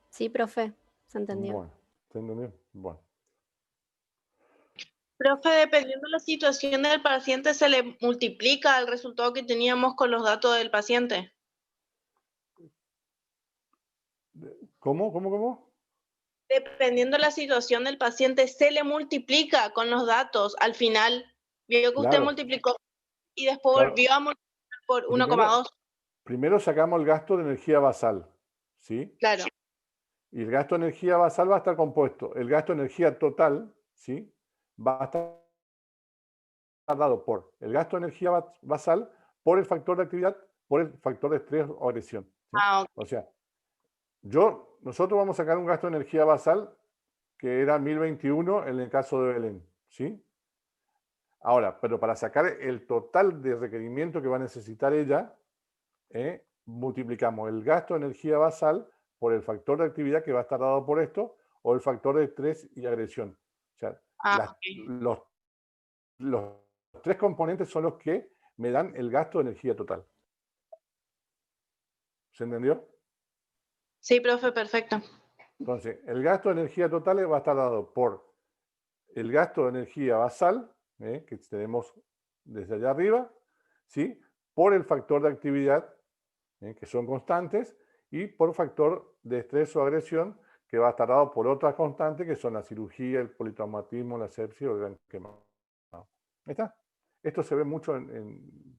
Sí, profe, se entendió. Bueno, ¿se entendió? Bueno. Profe, dependiendo de la situación del paciente, ¿se le multiplica el resultado que teníamos con los datos del paciente? ¿Cómo? Dependiendo de la situación del paciente, ¿se le multiplica con los datos al final? Vio que usted Claro. multiplicó y después Claro. volvió a multiplicar por 1,2. Primero sacamos el gasto de energía basal, ¿sí? Claro. Y el gasto de energía basal va a estar compuesto. El gasto de energía total, ¿sí? Va a estar dado por el gasto de energía basal, por el factor de actividad, por el factor de estrés o agresión. ¿sí? Okay. O sea, nosotros vamos a sacar un gasto de energía basal que era 1021 en el caso de Belén, ¿sí? Ahora, pero para sacar el total de requerimiento que va a necesitar ella, multiplicamos el gasto de energía basal por el factor de actividad que va a estar dado por esto, o el factor de estrés y agresión. O sea, los tres componentes son los que me dan el gasto de energía total. ¿Se entendió? Sí, profe, perfecto. Entonces, el gasto de energía total va a estar dado por el gasto de energía basal, que tenemos desde allá arriba, ¿sí? Por el factor de actividad, que son constantes, y por factor de estrés o agresión, que va a estar dado por otras constantes, que son la cirugía, el politraumatismo, la sepsis o el gran quemado. ¿Ahí está? Esto se ve mucho,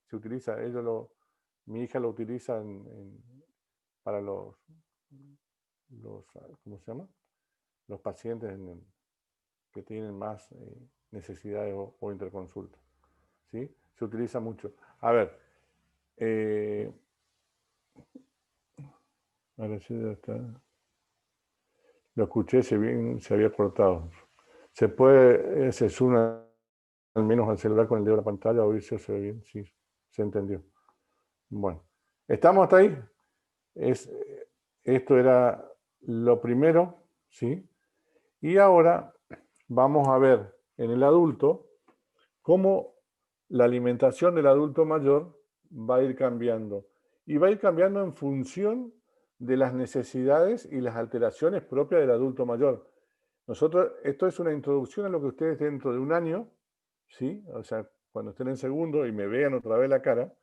se utiliza, mi hija lo utiliza para los ¿cómo se llama? Los pacientes que tienen más necesidades o interconsultas. ¿Sí? Se utiliza mucho. A ver, ahora sí ya está. Lo escuché, se había cortado. Se puede, se suma al menos al celular con el dedo de la pantalla, a oírse se ve bien, sí, se entendió. Bueno, ¿estamos hasta ahí? Esto era lo primero, ¿sí? Y ahora vamos a ver en el adulto cómo la alimentación del adulto mayor va a ir cambiando. Y va a ir cambiando en función de las necesidades y las alteraciones propias del adulto mayor. Nosotros, esto es una introducción a lo que ustedes dentro de un año, ¿sí? O sea, cuando estén en segundo y me vean otra vez la cara,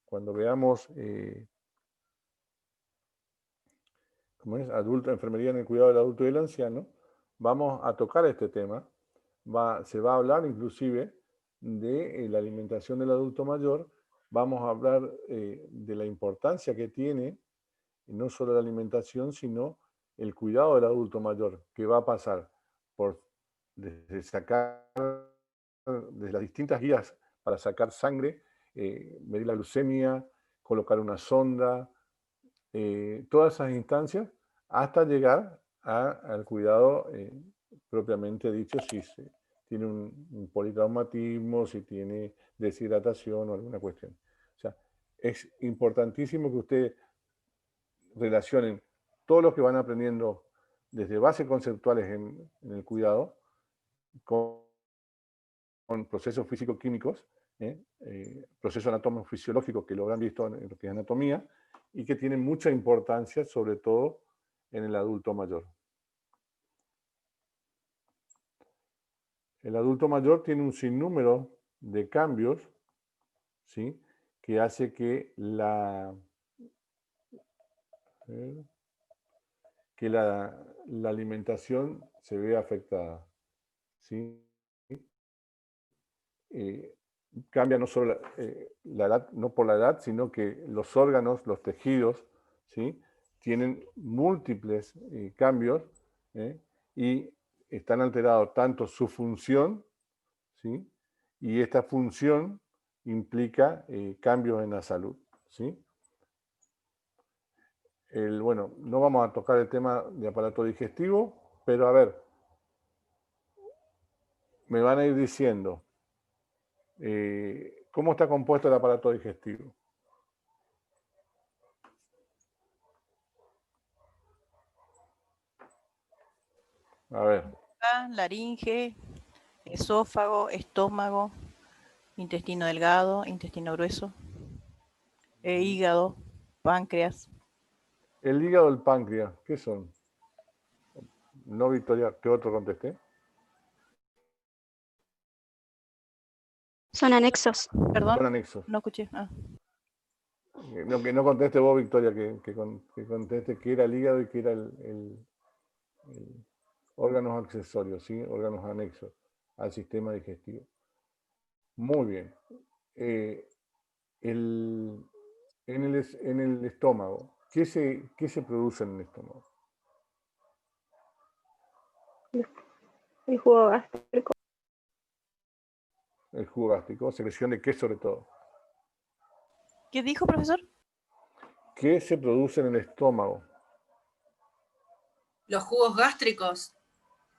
cuando veamos, ¿cómo es? Enfermería en el cuidado del adulto y del anciano, vamos a tocar este tema. Se va a hablar inclusive de la alimentación del adulto mayor, vamos a hablar de la importancia que tiene, no solo la alimentación, sino el cuidado del adulto mayor, que va a pasar desde las distintas guías para sacar sangre, medir la glucemia, colocar una sonda, todas esas instancias, hasta llegar al cuidado propiamente dicho, si tiene un politraumatismo, si tiene deshidratación o alguna cuestión. O sea, es importantísimo que ustedes relacionen todo lo que van aprendiendo desde bases conceptuales en el cuidado con procesos físico-químicos, procesos anatómico-fisiológicos que lo habrán visto en lo que es anatomía y que tienen mucha importancia, sobre todo en el adulto mayor. El adulto mayor tiene un sinnúmero de cambios, ¿sí? Que hace que la alimentación se vea afectada, ¿sí? Cambia no solo la edad, no por la edad, sino que los órganos, los tejidos, ¿sí? Tienen múltiples cambios y están alterados tanto su función, ¿sí? Y esta función implica cambios en la salud, ¿sí? Bueno, no vamos a tocar el tema de aparato digestivo, pero a ver, me van a ir diciendo cómo está compuesto el aparato digestivo. A ver. Laringe, esófago, estómago, intestino delgado, intestino grueso, hígado, páncreas. El hígado y el páncreas, ¿qué son? No, Victoria, ¿qué otro contesté? Son anexos. Perdón, Son anexos. no escuché. No, que no conteste vos, Victoria, que conteste qué era el hígado y qué era el órganos accesorios, ¿sí? Órganos anexos al sistema digestivo. Muy bien. En el estómago, ¿qué se produce en el estómago? El jugo gástrico. El jugo gástrico, secreción de qué sobre todo. ¿Qué dijo, profesor? ¿Qué se produce en el estómago? Los jugos gástricos.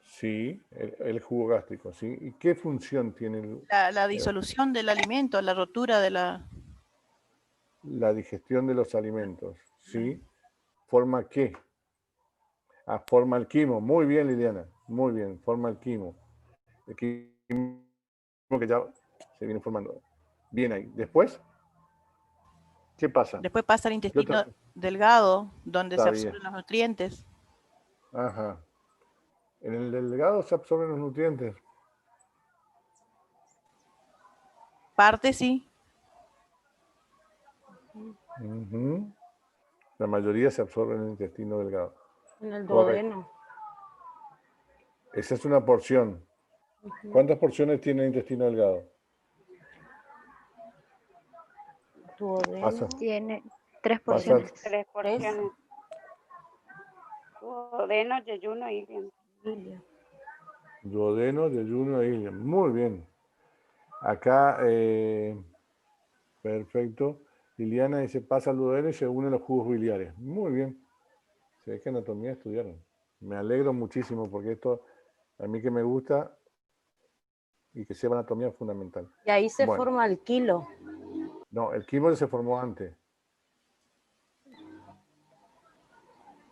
Sí, el jugo gástrico, ¿sí? ¿Y qué función tiene La disolución del alimento, la rotura de la digestión de los alimentos? ¿Sí? ¿Forma qué? Forma el quimo. Muy bien, Liliana. Muy bien, forma el quimo. El quimo que ya se viene formando. Bien ahí. Después, ¿qué pasa? Después pasa al intestino delgado, donde se absorben los nutrientes. Ajá. ¿En el delgado se absorben los nutrientes? Parte sí. La mayoría se absorbe en el intestino delgado. En el duodeno. Esa es una porción. ¿Cuántas porciones tiene el intestino delgado? Duodeno. Tiene 3 porciones. 3 porciones. Duodeno, yeyuno y ilion. Duodeno, yeyuno e ilion. Muy bien. Acá, perfecto. Liliana dice, pasa al duodeno y se unen los jugos biliares. Muy bien. Se ve que anatomía estudiaron. Me alegro muchísimo porque esto, a mí que me gusta y que sepa anatomía es fundamental. Y ahí se forma el quilo. No, el quimo se formó antes.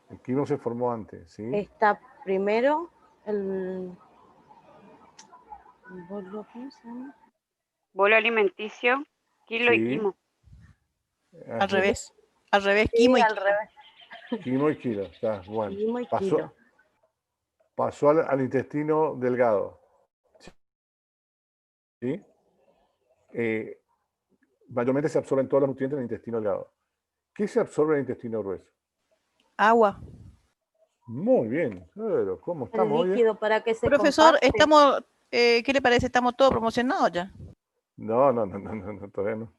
El quimo se formó antes, ¿sí? Está primero el bolo, ¿cómo se llama? Bolo alimenticio, kilo y quimo. Al revés. Al revés, Sí, quimo y al quilo. revés. Quimo y kilo. Está bueno. Quimo y kilo. Pasó al intestino delgado. ¿Sí? Mayormente se absorben todos los nutrientes en el intestino delgado. ¿Qué se absorbe en el intestino grueso? Agua. Muy bien. Pero, ¿cómo El estamos hoy? líquido para que se Profesor, compacte. estamos, ¿qué le parece? ¿Estamos todos promocionados ya? No, todavía no.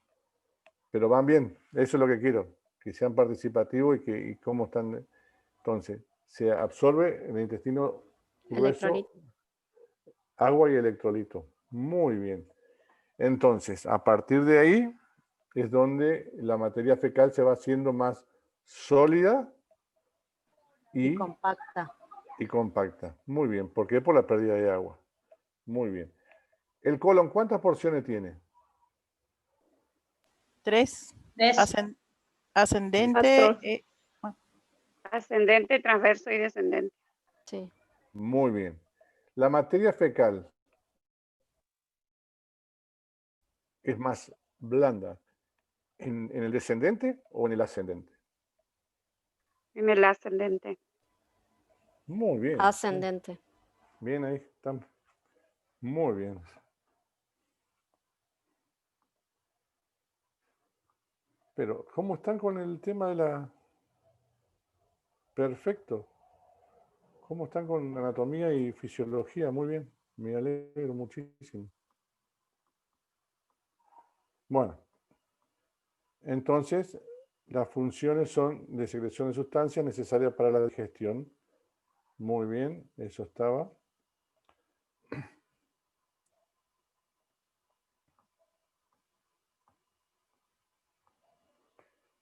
Pero van bien. Eso es lo que quiero. Que sean participativos y cómo están. Entonces, se absorbe en el intestino grueso Electrolito. agua y electrolito. Muy bien. Entonces, a partir de ahí es donde la materia fecal se va haciendo más sólida Y compacta. y compacta. Muy bien. ¿Por qué? Por la pérdida de agua. Muy bien. ¿El colon cuántas porciones tiene? 3. Tres. Ascendente. Ascendente, transverso y descendente. Sí. Muy bien. La materia fecal es más blanda en el descendente o en el ascendente. En el ascendente. Muy bien. Ascendente. Bien ahí, estamos. Muy bien. Pero, ¿cómo están con el tema de la... Perfecto. ¿Cómo están con anatomía y fisiología? Muy bien. Me alegro muchísimo. Bueno. Entonces, las funciones son de secreción de sustancias necesarias para la digestión. Muy bien, eso estaba.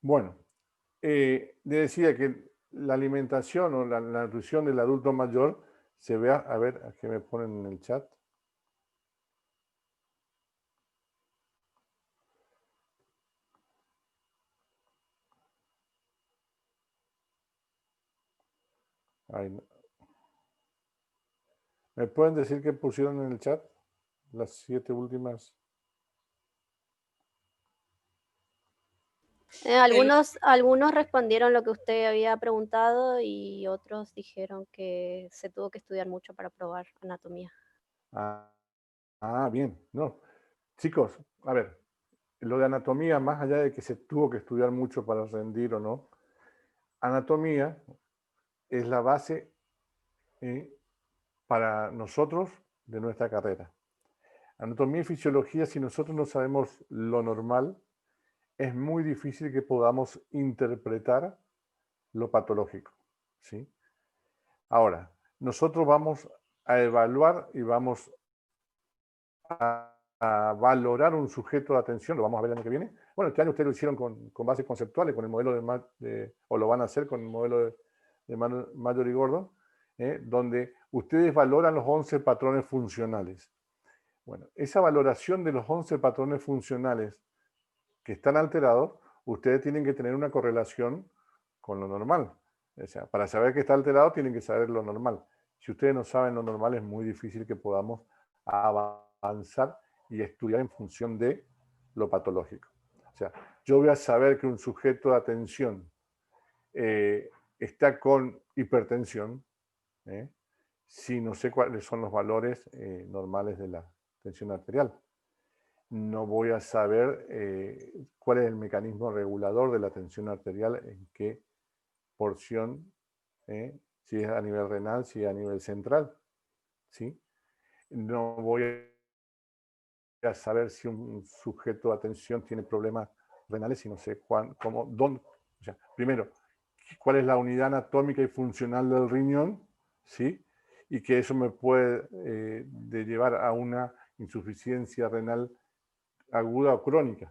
Bueno, le decía que la alimentación o la nutrición del adulto mayor se vea, a ver, ¿a qué me ponen en el chat? Ay, no. ¿Me pueden decir qué pusieron en el chat? Las 7 últimas. Algunos respondieron lo que usted había preguntado y otros dijeron que se tuvo que estudiar mucho para probar anatomía. Bien. No. Chicos, a ver, lo de anatomía, más allá de que se tuvo que estudiar mucho para rendir o no, anatomía es la base para nosotros de nuestra carrera. Anatomía y fisiología, si nosotros no sabemos lo normal, es muy difícil que podamos interpretar lo patológico. ¿Sí? Ahora, nosotros vamos a evaluar y vamos a valorar un sujeto de atención, lo vamos a ver el año que viene. Bueno, este año ustedes lo hicieron con bases conceptuales, con el modelo o lo van a hacer con el modelo de Mayor y Gordon, donde ustedes valoran los 11 patrones funcionales. Bueno, esa valoración de los 11 patrones funcionales que están alterados, ustedes tienen que tener una correlación con lo normal. O sea, para saber que está alterado, tienen que saber lo normal. Si ustedes no saben lo normal, es muy difícil que podamos avanzar y estudiar en función de lo patológico. O sea, yo voy a saber que un sujeto de atención está con hipertensión, si no sé cuáles son los valores normales de la tensión arterial. No voy a saber cuál es el mecanismo regulador de la tensión arterial, en qué porción, si es a nivel renal, si es a nivel central. ¿Sí? No voy a saber si un sujeto de atención tiene problemas renales, si no sé cómo, dónde. O sea, primero, cuál es la unidad anatómica y funcional del riñón, ¿sí? Y que eso me puede de llevar a una insuficiencia renal aguda o crónica,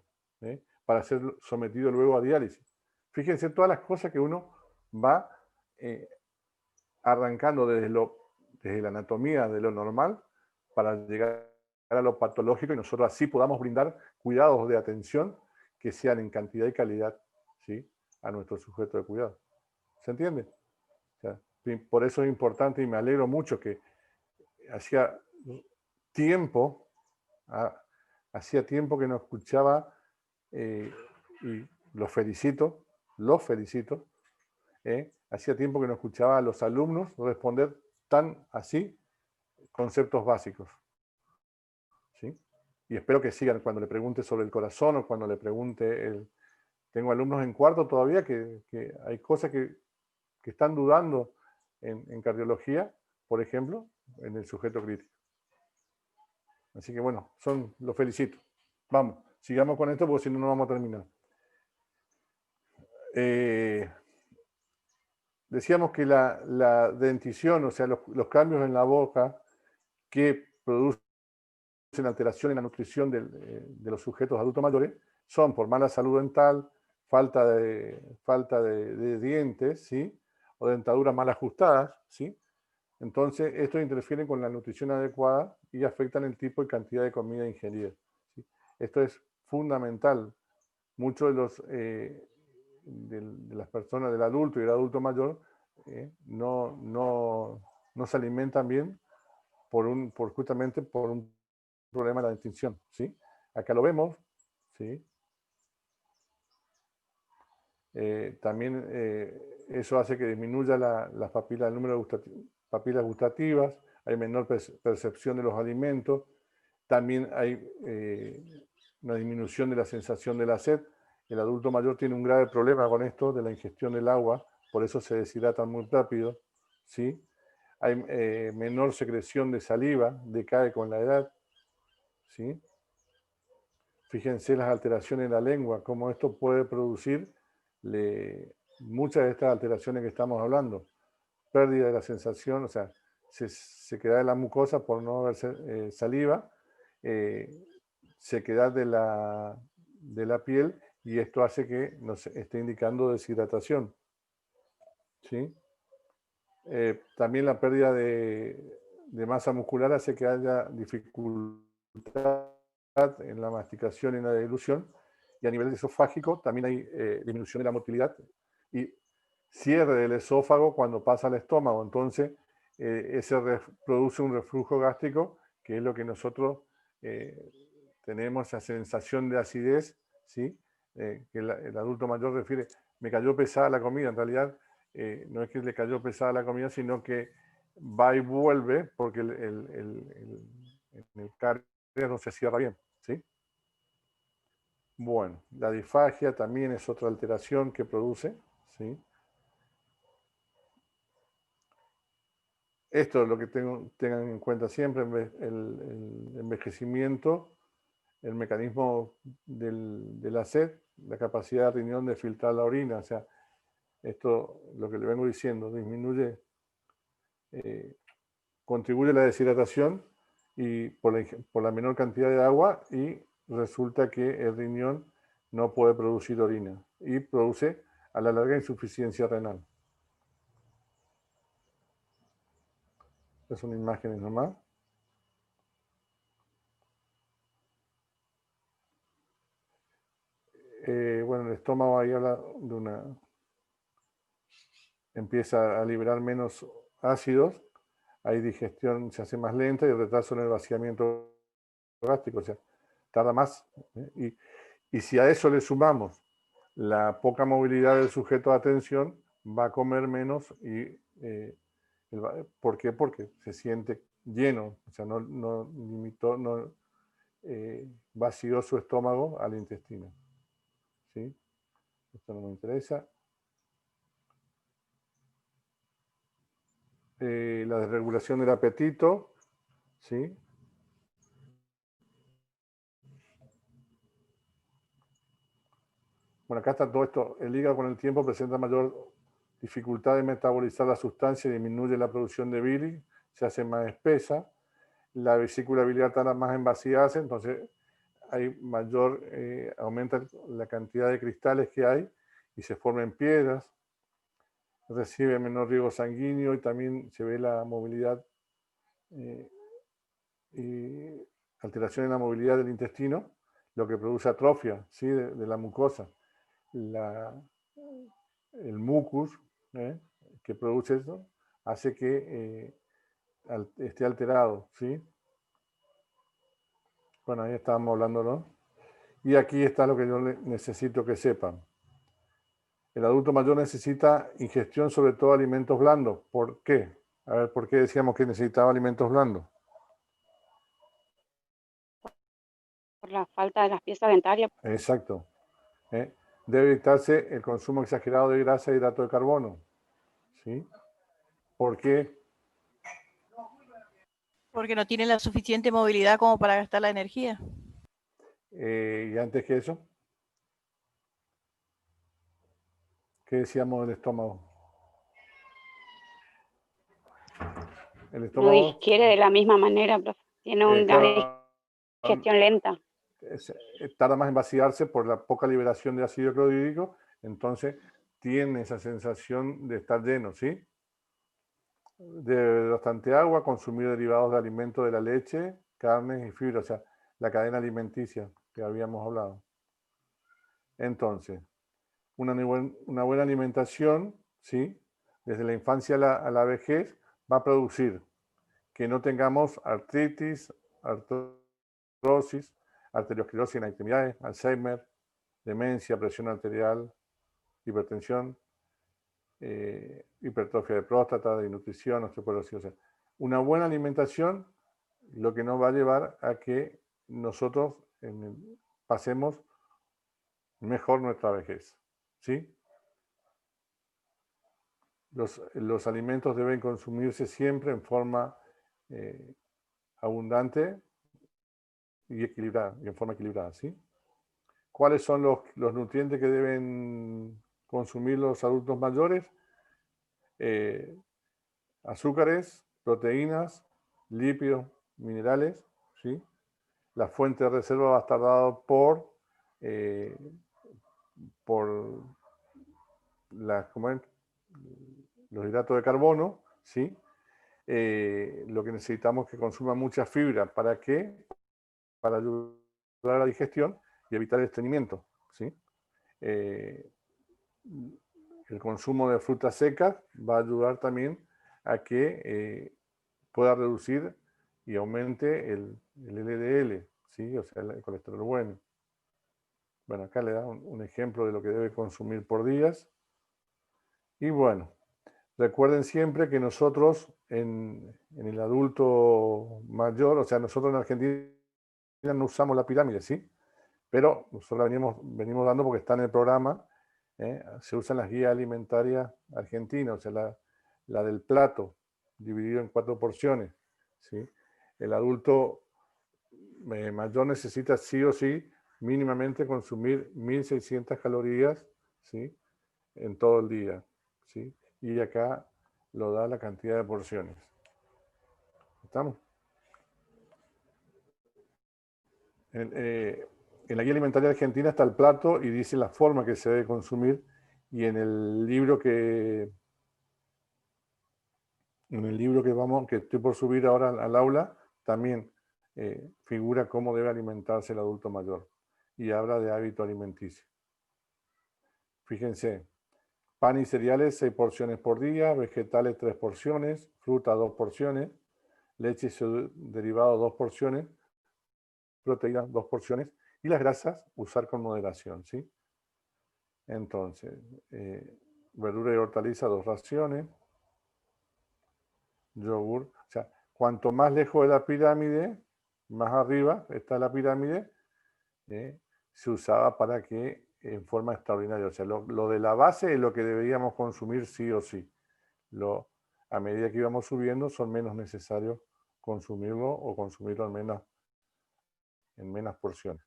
para ser sometido luego a diálisis. Fíjense todas las cosas que uno va arrancando desde la anatomía de lo normal para llegar a lo patológico y nosotros así podamos brindar cuidados de atención que sean en cantidad y calidad, ¿sí?, a nuestro sujeto de cuidado. ¿Se entiende? O sea, por eso es importante y me alegro mucho que hacía tiempo que no escuchaba, y los felicito, los felicito. Hacía tiempo que no escuchaba a los alumnos responder tan así conceptos básicos. ¿Sí? Y espero que sigan cuando le pregunte sobre el corazón o cuando le pregunte Tengo alumnos en cuarto todavía que hay cosas que están dudando en cardiología, por ejemplo, en el sujeto crítico. Así que bueno, los felicito. Vamos, sigamos con esto porque si no, no vamos a terminar. Decíamos que la dentición, o sea, los cambios en la boca que producen alteración en la nutrición de los sujetos adultos mayores son por mala salud dental, falta de dientes, ¿sí? O dentaduras mal ajustadas, ¿sí? Entonces, esto interfiere con la nutrición adecuada y afectan el tipo y cantidad de comida ingerida, ¿sí? Esto es fundamental. Muchos de las personas, del adulto y del adulto mayor, no se alimentan bien justamente por un problema de la dentición, ¿sí? Acá lo vemos, ¿sí? También eso hace que disminuya las papilas, el número de papilas gustativas, hay menor percepción de los alimentos, también hay una disminución de la sensación de la sed. El adulto mayor tiene un grave problema con esto de la ingestión del agua, por eso se deshidratan muy rápido, ¿sí? Hay menor secreción de saliva, decae con la edad, ¿sí? Fíjense las alteraciones en la lengua, cómo esto puede producir muchas de estas alteraciones que estamos hablando. Pérdida de la sensación, o sea, sequedad de la mucosa por no haber saliva, sequedad de la piel, y esto hace que nos esté indicando deshidratación. ¿Sí? También la pérdida de masa muscular hace que haya dificultad en la masticación y en la deglución, y a nivel esofágico también hay disminución de la motilidad y cierre del esófago cuando pasa al estómago. Entonces, produce un reflujo gástrico, que es lo que nosotros tenemos, esa sensación de acidez, ¿sí? Que el adulto mayor refiere, me cayó pesada la comida. En realidad, no es que le cayó pesada la comida, sino que va y vuelve porque el cáries no se cierra bien, ¿sí? Bueno, la disfagia también es otra alteración que produce, ¿sí? Esto es lo que tengan en cuenta siempre, el envejecimiento, el mecanismo de la sed, la capacidad del riñón de filtrar la orina. O sea, esto, lo que le vengo diciendo, disminuye, contribuye a la deshidratación y por la menor cantidad de agua, y resulta que el riñón no puede producir orina y produce a la larga insuficiencia renal. Estas son imágenes nomás. Bueno, el estómago ahí habla de empieza a liberar menos ácidos, hay digestión, se hace más lenta, y retraso en el vaciamiento gástrico, o sea, tarda más. Y si a eso le sumamos la poca movilidad del sujeto de atención, va a comer menos. ¿Por qué? Porque se siente lleno, o sea, no vació su estómago al intestino. ¿Sí? Esto no me interesa. La desregulación del apetito, ¿sí? Bueno, acá está todo esto. El hígado con el tiempo presenta mayor dificultad de metabolizar la sustancia, disminuye la producción de bilis, se hace más espesa, la vesícula biliar está más en vaciarse, entonces hay aumenta la cantidad de cristales que hay y se forman piedras, recibe menor riego sanguíneo y también se ve la movilidad y alteración en la movilidad del intestino, lo que produce atrofia, ¿sí? de la mucosa. El mucus que produce eso hace que esté alterado, ¿sí? Bueno, ahí estábamos hablándolo. Y aquí está lo que yo necesito que sepan. el adulto mayor necesita ingestión sobre todo de alimentos blandos. ¿Por qué? A ver, ¿por qué decíamos que necesitaba alimentos blandos? Por la falta de las piezas dentarias. Exacto. Debe evitarse el consumo exagerado de grasa y hidrato de carbono. ¿Sí? ¿Por qué? Porque no tiene la suficiente movilidad como para gastar la energía. Y antes que eso, ¿qué decíamos del estómago? El No estómago digiere de la misma manera, profe. Tiene una claro, digestión lenta. tarda más en vaciarse por la poca liberación de ácido clorhídrico, entonces tiene esa sensación de estar lleno, ¿sí? De beber bastante agua, consumir derivados de alimentos de la leche, carnes y fibra, o sea, la cadena alimenticia que habíamos hablado. Entonces, una buena alimentación, ¿sí? Desde la infancia a la vejez, va a producir que no tengamos artritis, artrosis, arteriosclerosis en extremidades, Alzheimer, demencia, presión arterial, hipertensión, hipertrofia de próstata, de nutrición, osteoporosis. O sea, una buena alimentación lo que nos va a llevar a que nosotros pasemos mejor nuestra vejez. ¿Sí? Los alimentos deben consumirse siempre en forma abundante y equilibrada, y en forma equilibrada, ¿sí? ¿Cuáles son los nutrientes que deben consumir los adultos mayores? Azúcares, proteínas, lípidos, minerales, ¿sí? La fuente de reserva va a estar dada por los hidratos de carbono, ¿sí? Lo que necesitamos es que consuma mucha fibra. ¿Para qué? Para ayudar a la digestión y evitar el estreñimiento, ¿sí? El consumo de frutas secas va a ayudar también a que pueda reducir y aumente el LDL, ¿sí? O sea, el colesterol bueno. Bueno, acá le da un ejemplo de lo que debe consumir por días. Y bueno, recuerden siempre que nosotros en el adulto mayor, o sea, nosotros en Argentina no usamos la pirámide, ¿sí? Pero nosotros la venimos dando porque está en el programa, se usan las guías alimentarias argentinas, o sea, la del plato, dividido en 4 porciones, ¿sí? El adulto mayor necesita sí o sí mínimamente consumir 1.600 calorías, ¿sí? En todo el día, ¿sí? Y acá lo da la cantidad de porciones. ¿Estamos? En la guía alimentaria argentina está el plato y dice la forma que se debe consumir, y en el libro que estoy por subir ahora al aula también figura cómo debe alimentarse el adulto mayor y habla de hábito alimenticio. Fíjense, pan y cereales 6 porciones por día, vegetales 3 porciones, fruta 2 porciones, leche y sus derivados 2 porciones, proteínas 2 porciones, y las grasas usar con moderación, ¿sí? Entonces, verdura y hortaliza 2 raciones, yogur, o sea, cuanto más lejos de la pirámide, más arriba está la pirámide, se usaba para que en forma extraordinaria, o sea, lo de la base es lo que deberíamos consumir sí o sí. A medida que íbamos subiendo son menos necesarios consumirlo o consumirlo en menos porciones.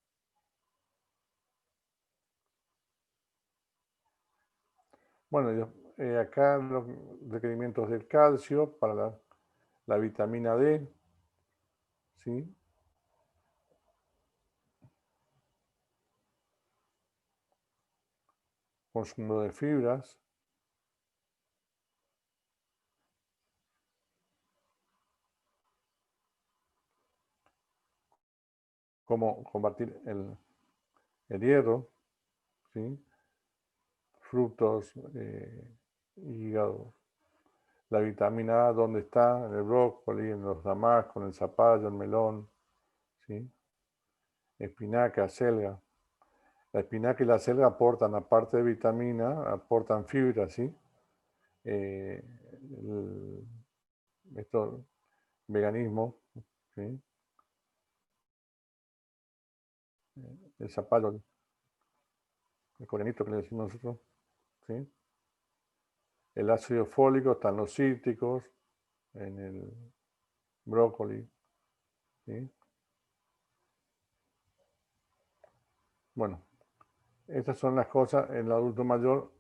Bueno, acá los requerimientos del calcio para la vitamina D, ¿sí? Consumo de fibras. Cómo combatir el hierro, ¿sí? Frutos, hígado. La vitamina A, ¿dónde está? En el brócoli, en los damascos, en el zapallo, el melón, ¿sí? Espinaca, selga. La espinaca y la selga aportan, aparte de vitamina, aportan fibra, ¿sí? Esto, veganismo, ¿sí? El zapallo, el corenito que le decimos nosotros, ¿sí? El ácido fólico, están los cítricos, en el brócoli, ¿sí? Bueno, estas son las cosas. El adulto mayor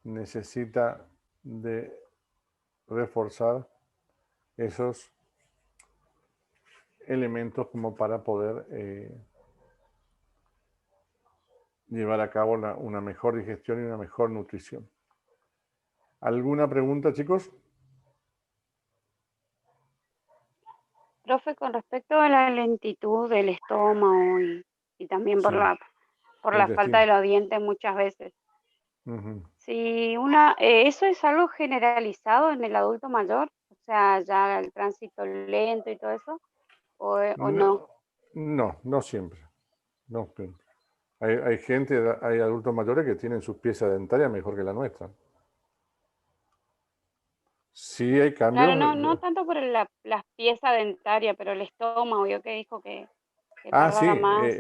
necesita de reforzar esos elementos como para poder llevar a cabo una mejor digestión y una mejor nutrición. ¿Alguna pregunta, chicos? Profe, con respecto a la lentitud del estómago y también por Sí, la falta intestino. de los dientes muchas veces. Ujú. Si ¿eso es algo generalizado en el adulto mayor? O sea, ya el tránsito lento y todo eso, o no. No siempre. No siempre. Hay gente, hay adultos mayores que tienen sus piezas dentarias mejor que la nuestra. Sí hay Claro, cambios. no tanto por las piezas dentarias, pero el estómago, yo que dijo que Ah, sí, tarda más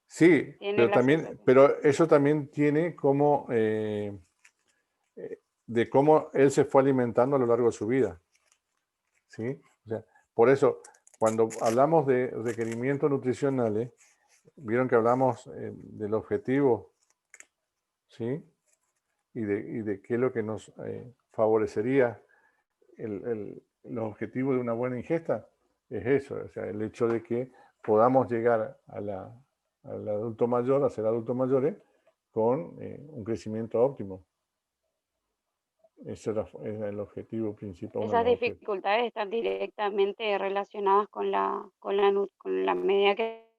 sí, tiene pero la también, sensación. pero eso también tiene como de cómo él se fue alimentando a lo largo de su vida. ¿Sí? O sea, por eso, cuando hablamos de requerimientos nutricionales, vieron que hablamos del objetivo, ¿sí? Y de qué es lo que nos favorecería los objetivos de una buena ingesta, es eso, o sea, el hecho de que podamos llegar al adulto mayor, a ser adultos mayores, con un crecimiento óptimo. Ese era el objetivo principal. Uno de Esas los objetivos. dificultades están directamente relacionadas con la medida que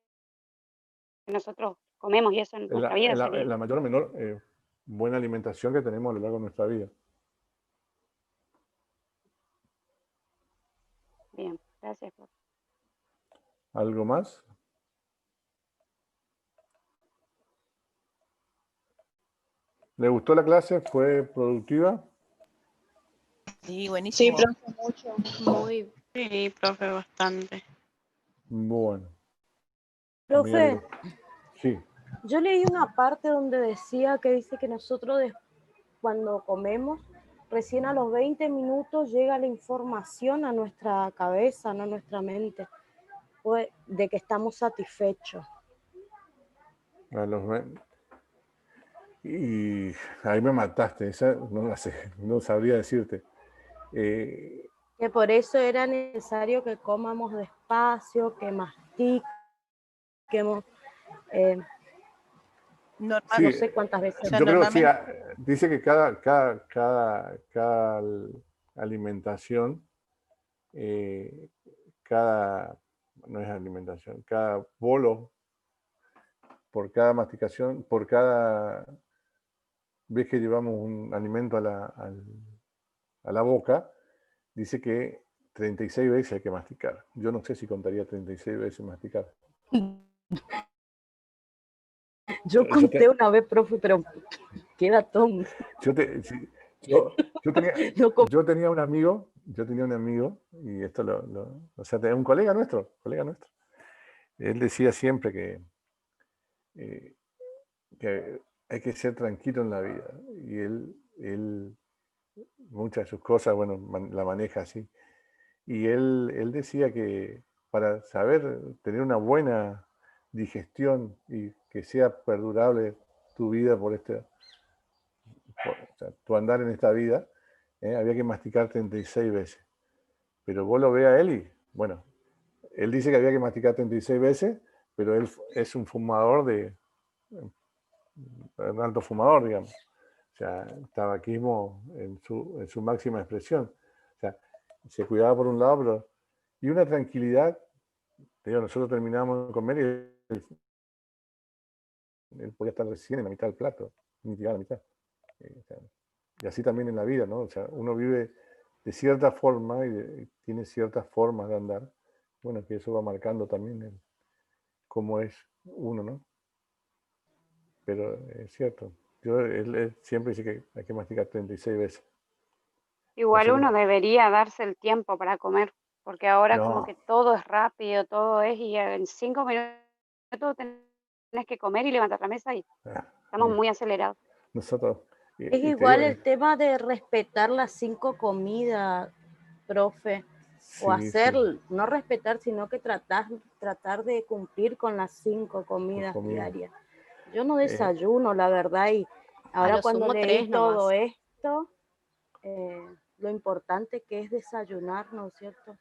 nosotros comemos y eso en En nuestra vida la, sería. en la mayor o menor buena alimentación que tenemos a lo largo de nuestra vida. Bien, gracias. Profe. ¿Algo más? ¿Le gustó la clase? ¿Fue productiva? Sí, Sí, buenísimo. profe, mucho. Muy. Sí, profe, bastante. Bueno, me Profe, alegro. Sí. yo leí una parte donde decía que dice que nosotros cuando comemos, recién a los 20 minutos llega la información a nuestra cabeza, no a nuestra mente, pues, de que estamos satisfechos. A los, y ahí me mataste, esa no la sé, no sabría decirte. Que por eso era necesario que comamos despacio, que mastiquemos, Normal, Sí, no sé cuántas o veces. sea, yo creo que sí, normalmente, dice que cada alimentación, no es alimentación, cada bolo, por cada masticación, por cada vez que llevamos un alimento a la boca, dice que 36 veces hay que masticar. Yo no sé si contaría 36 veces masticar. Yo conté una vez, profe, pero queda tonto. Yo tenía un amigo, y esto o sea, un colega nuestro. Él decía siempre que hay que ser tranquilo en la vida. Y él muchas de sus cosas, bueno, la maneja así. Y él decía que para saber tener una buena digestión y que sea perdurable tu vida o sea, tu andar en esta vida, había que masticar 36 veces. Pero vos lo ves a él y, bueno, él dice que había que masticar 36 veces, pero él es un fumador un alto fumador, digamos. O sea, tabaquismo en su máxima expresión. O sea, se cuidaba por un lado, pero... Y una tranquilidad. Digo, nosotros terminábamos de comer y él podía estar recién en la mitad del plato, ni llegar a la mitad. O sea, y así también en la vida, ¿no? O sea, uno vive de cierta forma y tiene ciertas formas de andar. Bueno, que eso va marcando también cómo es uno, ¿no? pero es cierto. Él siempre dice que hay que masticar 36 veces. Igual Así uno que, debería darse el tiempo para comer, porque ahora como no, que todo es rápido, todo es, y en 5 minutos tenés que comer y levantar la mesa y estamos mira, muy acelerados. nosotros, Es y te digo, igual el tema de respetar las 5 comidas, profe, o sí, hacer, sí, no respetar, sino que tratar de cumplir con las 5 comidas comida. diarias. Yo no Eh, desayuno, la verdad, y A ahora lo cuando sumo leí 3 todo nomás. esto, lo importante que es desayunar, ¿no es cierto?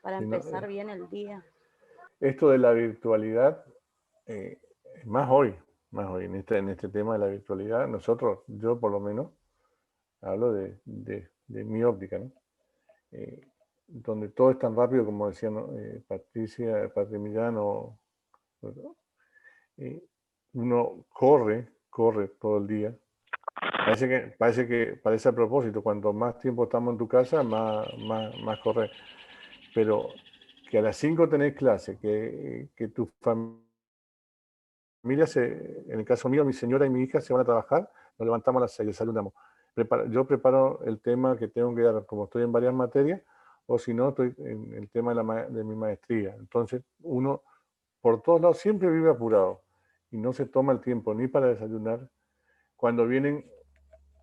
Para si no, empezar bien el día. esto de la virtualidad, eh, más hoy, en este tema de la virtualidad, nosotros, yo por lo menos, hablo de mi óptica, ¿no? Donde todo es tan rápido, como decían Patria Millán, uno corre todo el día. Parece a propósito, cuanto más tiempo estamos en tu casa, más correr. Pero que a las 5 tenés clase, que tu familia, en el caso mío, mi señora y mi hija se van a trabajar, nos levantamos a las 6, desayunamos. Yo preparo el tema que tengo que dar, como estoy en varias materias, o si no, estoy en el tema de mi maestría. Entonces, uno por todos lados siempre vive apurado y no se toma el tiempo ni para desayunar. Cuando vienen,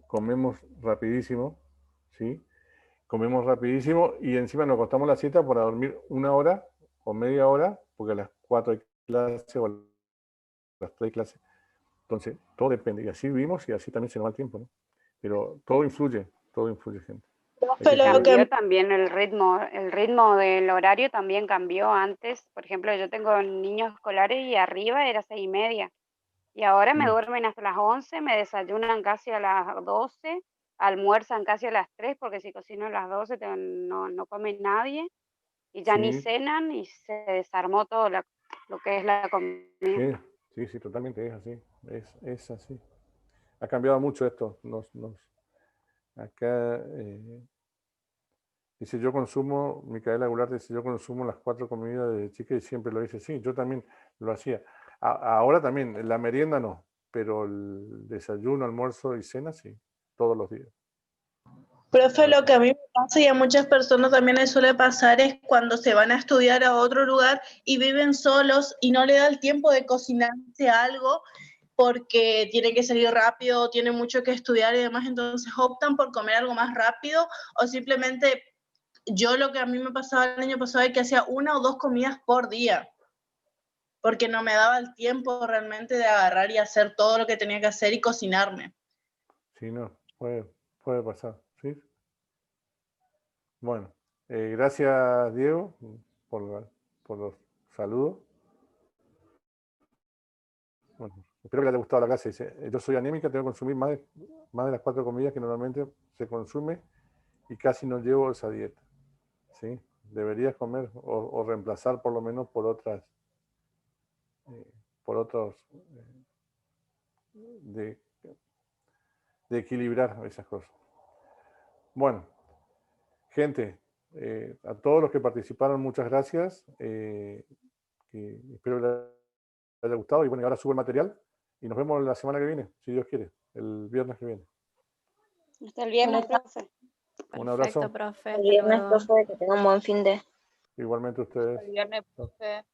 comemos rapidísimo, ¿sí? Comemos rapidísimo y encima nos acostamos a las 7 para dormir 1 hora o media hora, porque a las 4 hay clase o a las 3 hay clase. Entonces, todo depende. Y así vivimos y así también se nos va el tiempo, ¿no? Pero todo influye, gente. Profe, Y cambió también el ritmo del horario también cambió antes. Por ejemplo, yo tengo niños escolares y arriba era 6:30. Y ahora me duermen hasta las 11, me desayunan casi a las 12, almuerzan casi a las 3, porque si cocino a las 12 no come nadie, y ya ni Sí, cenan y se desarmó todo lo que es la comida. sí, totalmente es así. Es así. Ha cambiado mucho esto. Acá dice, yo consumo, Micaela Goulart dice, yo consumo las 4 comidas desde chica y siempre lo hice. Sí, yo también lo hacía. Ahora también, la merienda no, pero el desayuno, almuerzo y cena sí, todos los días. Profe, lo que a mí me pasa y a muchas personas también les suele pasar es cuando se van a estudiar a otro lugar y viven solos y no le da el tiempo de cocinarse algo porque tiene que salir rápido, tiene mucho que estudiar y demás, entonces optan por comer algo más rápido o simplemente yo lo que a mí me pasaba el año pasado es que hacía 1 o 2 comidas por día porque no me daba el tiempo realmente de agarrar y hacer todo lo que tenía que hacer y cocinarme. Sí, no, puede pasar, ¿sí? Bueno, gracias Diego por los saludos. Bueno, espero que le haya gustado la clase. Dice, yo soy anémica, tengo que consumir más de las 4 comidas que normalmente se consume y casi no llevo esa dieta. ¿Sí? Deberías comer o reemplazar por lo menos por otros de equilibrar esas cosas. Bueno, gente, a todos los que participaron, muchas gracias. Espero que les haya gustado y bueno, ahora subo el material y nos vemos la semana que viene, si Dios quiere, el viernes que viene. Hasta el viernes, profe. Un abrazo. Perfecto, profe. El Hasta viernes, luego. profe, que tengan un buen fin de. Igualmente ustedes. Hasta el viernes, profe.